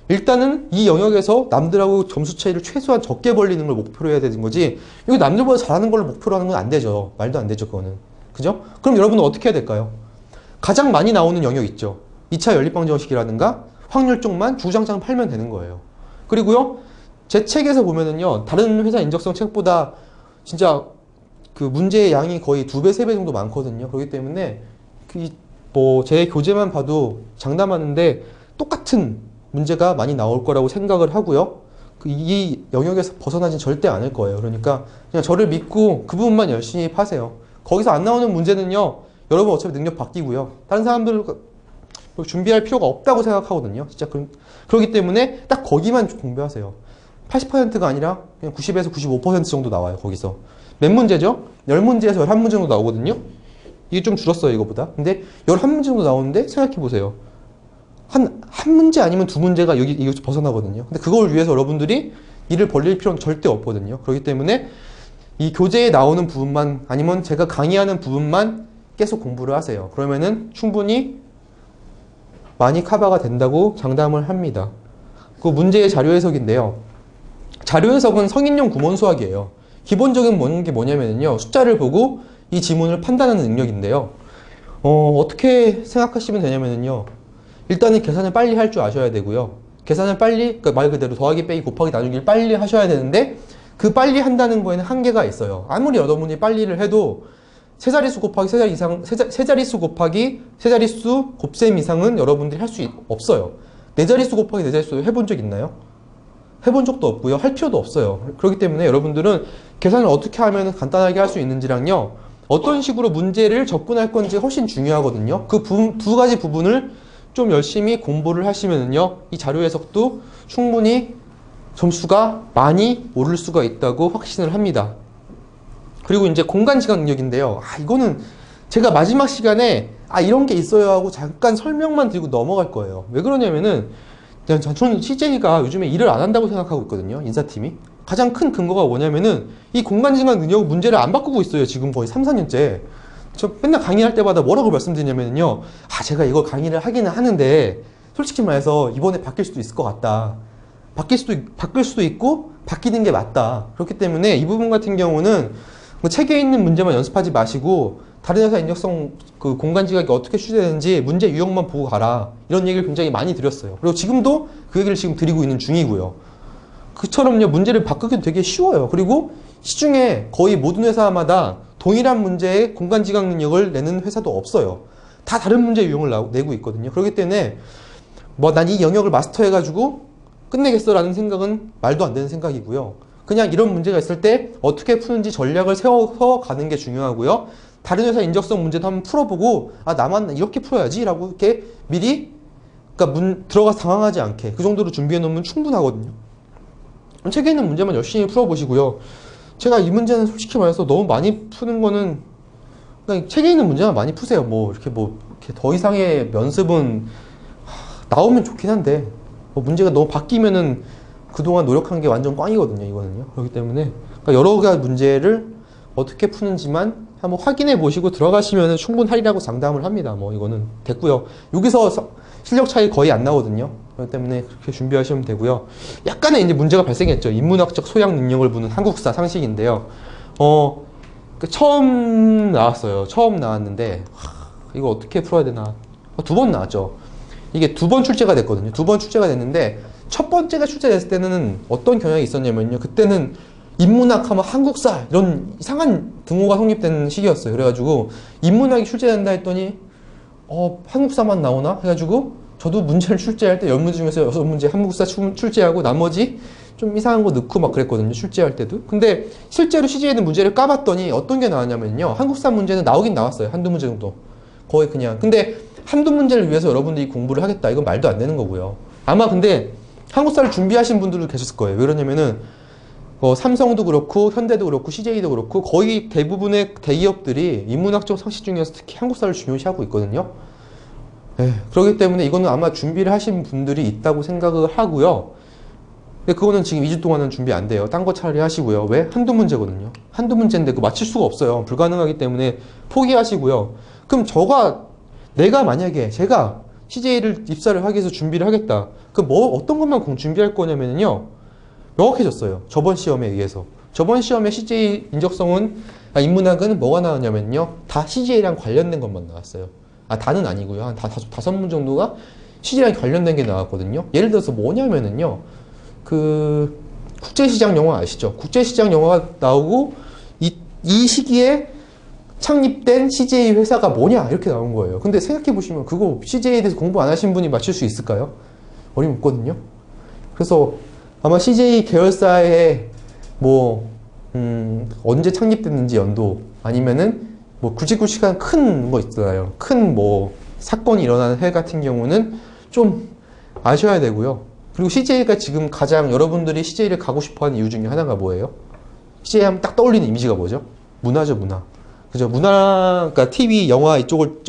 일단은 이 영역에서 남들하고 점수 차이를 최소한 적게 벌리는 걸 목표로 해야 되는 거지, 이거 남들보다 잘하는 걸 목표로 하는 건 안 되죠. 말도 안 되죠, 그거는. 그죠? 그럼 여러분은 어떻게 해야 될까요? 가장 많이 나오는 영역 있죠. 2차 연립방정식이라든가 확률 쪽만 주구장창 팔면 되는 거예요. 그리고요, 제 책에서 보면은요, 다른 회사 인적성 책보다 진짜 그 문제의 양이 거의 2배, 3배 정도 많거든요. 그렇기 때문에 제 교재만 봐도 장담하는데 똑같은 문제가 많이 나올 거라고 생각을 하고요. 이 영역에서 벗어나진 절대 않을 거예요. 그러니까 그냥 저를 믿고 그 부분만 열심히 파세요. 거기서 안 나오는 문제는요, 여러분 어차피 능력 바뀌고요. 다른 사람들 준비할 필요가 없다고 생각하거든요. 진짜 그렇기 때문에 딱 거기만 공부하세요. 80%가 아니라 그냥 90에서 95% 정도 나와요. 거기서. 몇 문제죠? 10문제에서 11문제 정도 나오거든요. 이게 좀 줄었어요, 이거보다. 근데 11문제 정도 나오는데 생각해보세요. 한 문제 아니면 2문제가 이거 벗어나거든요. 근데 그걸 위해서 여러분들이 일을 벌릴 필요는 절대 없거든요. 그렇기 때문에 이 교재에 나오는 부분만, 아니면 제가 강의하는 부분만 계속 공부를 하세요. 그러면은 충분히 많이 커버가 된다고 장담을 합니다. 그 문제의 자료 해석인데요. 자료 해석은 성인용 구몬 수학이에요. 기본적인 게 뭐냐면요. 숫자를 보고 이 지문을 판단하는 능력인데요. 어떻게 생각하시면 되냐면요. 일단은 계산을 빨리 할 줄 아셔야 되고요. 계산을 빨리, 그러니까 말 그대로 더하기, 빼기, 곱하기, 나누기를 빨리 하셔야 되는데, 그 빨리 한다는 거에는 한계가 있어요. 아무리 여러분이 빨리를 해도 세 자릿수 곱하기 세 자릿수 곱하기 세 자릿수 곱셈 이상은 여러분들이 할 수 없어요. 네 자릿수 곱하기 네 자릿수 해본 적 있나요? 해본 적도 없고요. 할 필요도 없어요. 그렇기 때문에 여러분들은 계산을 어떻게 하면 간단하게 할 수 있는지랑요, 어떤 식으로 문제를 접근할 건지 훨씬 중요하거든요. 그 두 가지 부분을 좀 열심히 공부를 하시면은요, 이 자료 해석도 충분히 점수가 많이 오를 수가 있다고 확신을 합니다. 그리고 이제 공간지각 능력인데요. 이거는 제가 마지막 시간에 이런 게 있어요 하고 잠깐 설명만 드리고 넘어갈 거예요. 왜 그러냐면은 저는 CJ가 요즘에 일을 안 한다고 생각하고 있거든요. 인사팀이. 가장 큰 근거가 뭐냐면은 이 공간지각 능력 문제를 안 바꾸고 있어요. 지금 거의 3, 4년째. 저 맨날 강의할 때마다 뭐라고 말씀드리냐면요. 제가 이거 강의를 하기는 하는데 솔직히 말해서 이번에 바뀔 수도 있을 것 같다. 바뀔 수도 있고 바뀌는 게 맞다. 그렇기 때문에 이 부분 같은 경우는 책에 있는 문제만 연습하지 마시고 다른 회사 인적성 그 공간지각이 어떻게 추진되는지 문제 유형만 보고 가라. 이런 얘기를 굉장히 많이 드렸어요. 그리고 지금도 그 얘기를 지금 드리고 있는 중이고요. 그처럼요, 문제를 바꾸기도 되게 쉬워요. 그리고 시중에 거의 모든 회사마다 동일한 문제의 공간지각 능력을 내는 회사도 없어요. 다 다른 문제 유형을 내고 있거든요. 그렇기 때문에 난 이 영역을 마스터해가지고 끝내겠어 라는 생각은 말도 안 되는 생각이고요. 그냥 이런 문제가 있을 때 어떻게 푸는지 전략을 세워서 가는 게 중요하고요. 다른 회사 인적성 문제도 한번 풀어보고 나만 이렇게 풀어야지 라고 이렇게 미리, 그러니까 들어가서 당황하지 않게 그 정도로 준비해 놓으면 충분하거든요. 책에 있는 문제만 열심히 풀어보시고요. 제가 이 문제는 솔직히 말해서 너무 많이 푸는 거는 그냥 책에 있는 문제만 많이 푸세요. 이렇게 더 이상의 연습은 나오면 좋긴 한데 문제가 너무 바뀌면은 그동안 노력한 게 완전 꽝이거든요. 이거는요. 그렇기 때문에 그러니까 여러 가지 문제를 어떻게 푸는지만 한번 확인해 보시고 들어가시면 충분하리라고 장담을 합니다. 뭐 이거는 됐고요. 여기서 실력 차이 거의 안 나거든요. 그렇기 때문에 그렇게 준비하시면 되고요. 약간의 이제 문제가 발생했죠. 인문학적 소양 능력을 보는 한국사 상식인데요. 처음 나왔어요. 처음 나왔는데 이거 어떻게 풀어야 되나. 두 번 나왔죠. 이게 두 번 출제가 됐거든요. 두 번 출제가 됐는데 첫 번째가 출제됐을 때는 어떤 경향이 있었냐면요. 그때는 인문학 하면 한국사 이런 이상한 등호가 성립된 시기였어요. 그래가지고 인문학이 출제된다 했더니 한국사만 나오나 해가지고 저도 문제를 출제할 때 10문제 중에서 6문제 한국사 출제하고 나머지 좀 이상한 거 넣고 막 그랬거든요. 출제할 때도. 근데 실제로 CJ에는 문제를 까봤더니 어떤 게 나왔냐면요. 한국사 문제는 나오긴 나왔어요. 한두 문제 정도. 거의 그냥. 근데 한두 문제를 위해서 여러분들이 공부를 하겠다. 이건 말도 안 되는 거고요. 아마 근데 한국사를 준비하신 분들도 계셨을 거예요. 왜 그러냐면은 삼성도 그렇고 현대도 그렇고 CJ도 그렇고 거의 대부분의 대기업들이 인문학적 상식 중에서 특히 한국사를 중요시하고 있거든요. 그렇기 때문에 이거는 아마 준비를 하신 분들이 있다고 생각을 하고요. 근데 그거는 지금 2주 동안은 준비 안 돼요. 딴 거 차라리 하시고요. 왜? 한두 문제거든요. 한두 문제인데 그거 맞출 수가 없어요. 불가능하기 때문에 포기하시고요. 그럼 내가 만약에 제가 CJ를 입사를 하기 위해서 준비를 하겠다. 그럼 어떤 것만 준비할 거냐면요. 명확해졌어요. 저번 시험에 의해서. 저번 시험에 CJ 인문학은 뭐가 나왔냐면요. 다 CJ랑 관련된 것만 나왔어요. 다는 아니고요. 한 다섯 문 정도가 CJ랑 관련된 게 나왔거든요. 예를 들어서 뭐냐면은요. 국제시장 영화 아시죠? 국제시장 영화가 나오고 이 시기에 창립된 CJ 회사가 뭐냐 이렇게 나온 거예요. 근데 생각해 보시면 그거 CJ에 대해서 공부 안 하신 분이 맞출 수 있을까요? 어림없거든요. 그래서 아마 CJ 계열사에 언제 창립됐는지 연도 아니면은 굵직굵직한 큰 거 있잖아요. 큰 사건이 일어나는 해 같은 경우는 좀 아셔야 되고요. 그리고 CJ가 지금 가장 여러분들이 CJ를 가고 싶어 하는 이유 중에 하나가 뭐예요? CJ 하면 딱 떠올리는 이미지가 뭐죠? 문화죠, 문화. 그죠? 문화가 TV, 영화 이쪽을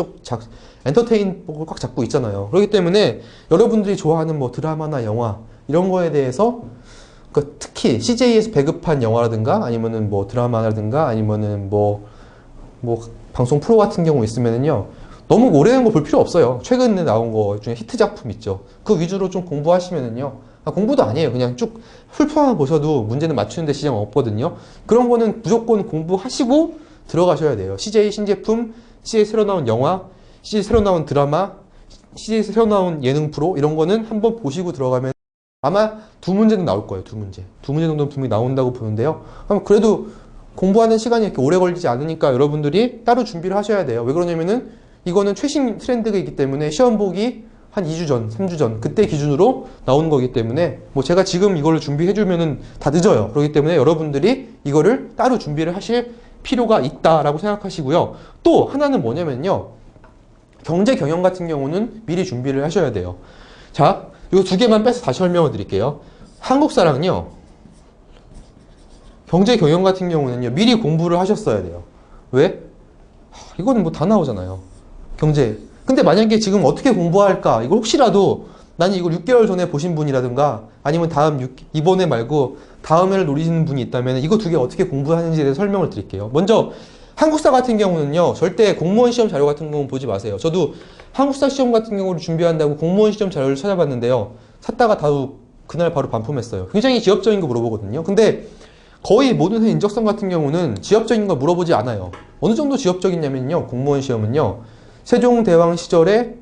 엔터테인 꽉 잡고 있잖아요. 그렇기 때문에 여러분들이 좋아하는 드라마나 영화 이런 거에 대해서 특히 CJ에서 배급한 영화라든가 아니면은 드라마라든가 아니면은 방송 프로 같은 경우 있으면은요. 너무 오래된 거 볼 필요 없어요. 최근에 나온 거 중에 히트 작품 있죠. 그 위주로 좀 공부하시면은요. 공부도 아니에요. 그냥 쭉 풀포만 보셔도 문제는 맞추는데 지장 없거든요. 그런 거는 무조건 공부하시고 들어가셔야 돼요. CJ 신제품, CJ 새로 나온 영화, CJ 새로 나온 드라마, CJ 새로 나온 예능 프로 이런 거는 한번 보시고 들어가면 아마 두 문제는 나올 거예요. 두 문제 정도는 분명히 나온다고 보는데요. 그래도 공부하는 시간이 이렇게 오래 걸리지 않으니까 여러분들이 따로 준비를 하셔야 돼요. 왜 그러냐면은 이거는 최신 트렌드가 있기 때문에 시험 보기 한 2주 전, 3주 전 그때 기준으로 나오는 거기 때문에 제가 지금 이거를 준비해주면은 다 늦어요. 그렇기 때문에 여러분들이 이거를 따로 준비를 하실 필요가 있다라고 생각하시고요. 또 하나는 뭐냐면요. 경제 경영 같은 경우는 미리 준비를 하셔야 돼요. 자, 이거 두 개만 빼서 다시 설명을 드릴게요. 한국사랑요. 경제 경영 같은 경우는요. 미리 공부를 하셨어야 돼요. 왜? 이거는 다 나오잖아요. 경제. 근데 만약에 지금 어떻게 공부할까? 이걸 혹시라도 나는 이걸 6개월 전에 보신 분이라든가 아니면 이번에 말고 다음 해를 노리시는 분이 있다면 이거 두 개 어떻게 공부하는지에 대해서 설명을 드릴게요. 먼저 한국사 같은 경우는요. 절대 공무원 시험 자료 같은 경우는 보지 마세요. 저도 한국사 시험 같은 경우를 준비한다고 공무원 시험 자료를 찾아봤는데요. 찾다가 그날 바로 반품했어요. 굉장히 지엽적인 거 물어보거든요. 근데 거의 모든 회 인적성 같은 경우는 지엽적인 거 물어보지 않아요. 어느 정도 지엽적이냐면요. 공무원 시험은요. 세종대왕 시절에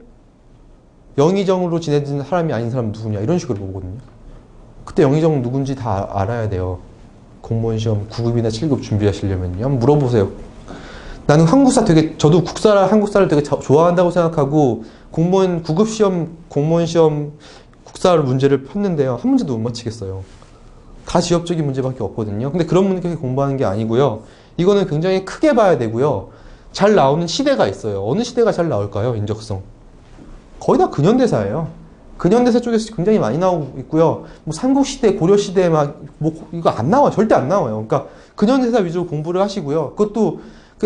영의정으로 지내던 사람이 아닌 사람은 누구냐 이런 식으로 보거든요. 그때 영의정 누군지 다 알아야 돼요. 공무원 시험 9급이나 7급 준비하시려면요. 한번 물어보세요. 나는 저도 한국사를 되게 좋아한다고 생각하고 공무원 9급 시험, 공무원 시험 국사 문제를 폈는데요. 한 문제도 못 맞히겠어요. 다 지엽적인 문제밖에 없거든요. 근데 그런 문제 공부하는 게 아니고요. 이거는 굉장히 크게 봐야 되고요. 잘 나오는 시대가 있어요. 어느 시대가 잘 나올까요? 인적성. 거의 다 근현대사예요. 근현대사 쪽에서 굉장히 많이 나오고 있고요. 삼국시대, 고려시대 이거 안 나와요. 절대 안 나와요. 그러니까 근현대사 위주로 공부를 하시고요. 그것도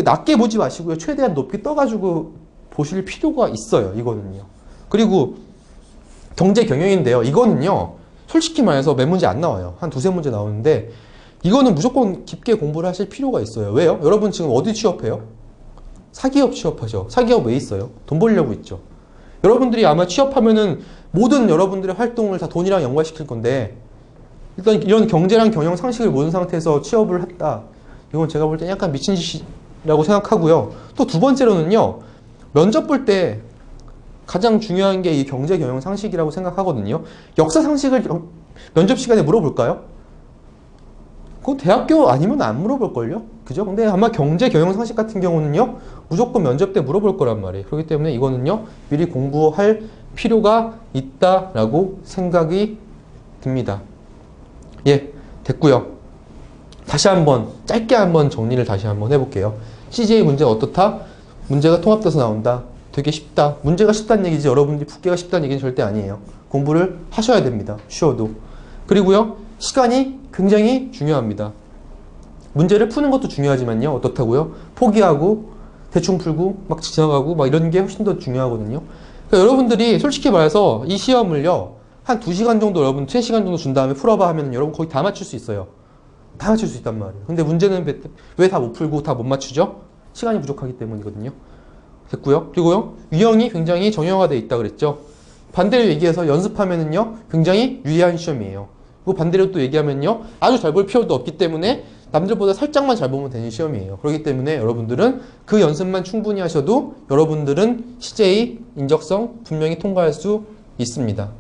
낮게 보지 마시고요. 최대한 높이 떠가지고 보실 필요가 있어요. 이거는요. 그리고 경제 경영인데요. 이거는요. 솔직히 말해서 몇 문제 안 나와요. 한 두세 문제 나오는데 이거는 무조건 깊게 공부를 하실 필요가 있어요. 왜요? 여러분 지금 어디 취업해요? 사기업 취업하죠. 사기업 왜 있어요? 돈 벌려고 있죠. 여러분들이 아마 취업하면은 모든 여러분들의 활동을 다 돈이랑 연관시킬 건데, 일단 이런 경제랑 경영 상식을 모르는 상태에서 취업을 했다. 이건 제가 볼 때 약간 미친 짓이라고 생각하고요. 또 두 번째로는요, 면접 볼 때 가장 중요한 게 이 경제 경영 상식이라고 생각하거든요. 역사 상식을 면접 시간에 물어볼까요? 그건 대학교 아니면 안 물어볼걸요? 그죠? 근데 아마 경제 경영 상식 같은 경우는요, 무조건 면접 때 물어볼 거란 말이에요. 그렇기 때문에 이거는요, 미리 공부할 필요가 있다라고 생각이 듭니다. 예, 됐고요. 다시 한번 짧게 한번 정리를 다시 한번 해볼게요. CJ 문제가 어떻다? 문제가 통합돼서 나온다. 되게 쉽다. 문제가 쉽다는 얘기지 여러분들이 푸기가 쉽다는 얘기는 절대 아니에요. 공부를 하셔야 됩니다. 쉬워도. 그리고요, 시간이 굉장히 중요합니다. 문제를 푸는 것도 중요하지만요, 어떻다고요? 포기하고 대충 풀고 막 지나가고 막 이런 게 훨씬 더 중요하거든요. 그러니까 여러분들이 솔직히 말해서 이 시험을요, 한 2시간 정도 여러분 3시간 정도 준 다음에 풀어봐 하면 여러분 거의 다 맞출 수 있어요. 다 맞출 수 있단 말이에요. 근데 문제는 왜 다 못 풀고 다 못 맞추죠? 시간이 부족하기 때문이거든요. 됐고요. 그리고요, 유형이 굉장히 정형화되어 있다 그랬죠. 반대로 얘기해서 연습하면은요, 굉장히 유리한 시험이에요. 그리고 반대로 또 얘기하면요, 아주 잘 볼 필요도 없기 때문에 남들보다 살짝만 잘 보면 되는 시험이에요. 그렇기 때문에 여러분들은 그 연습만 충분히 하셔도 여러분들은 CJ 인적성 분명히 통과할 수 있습니다.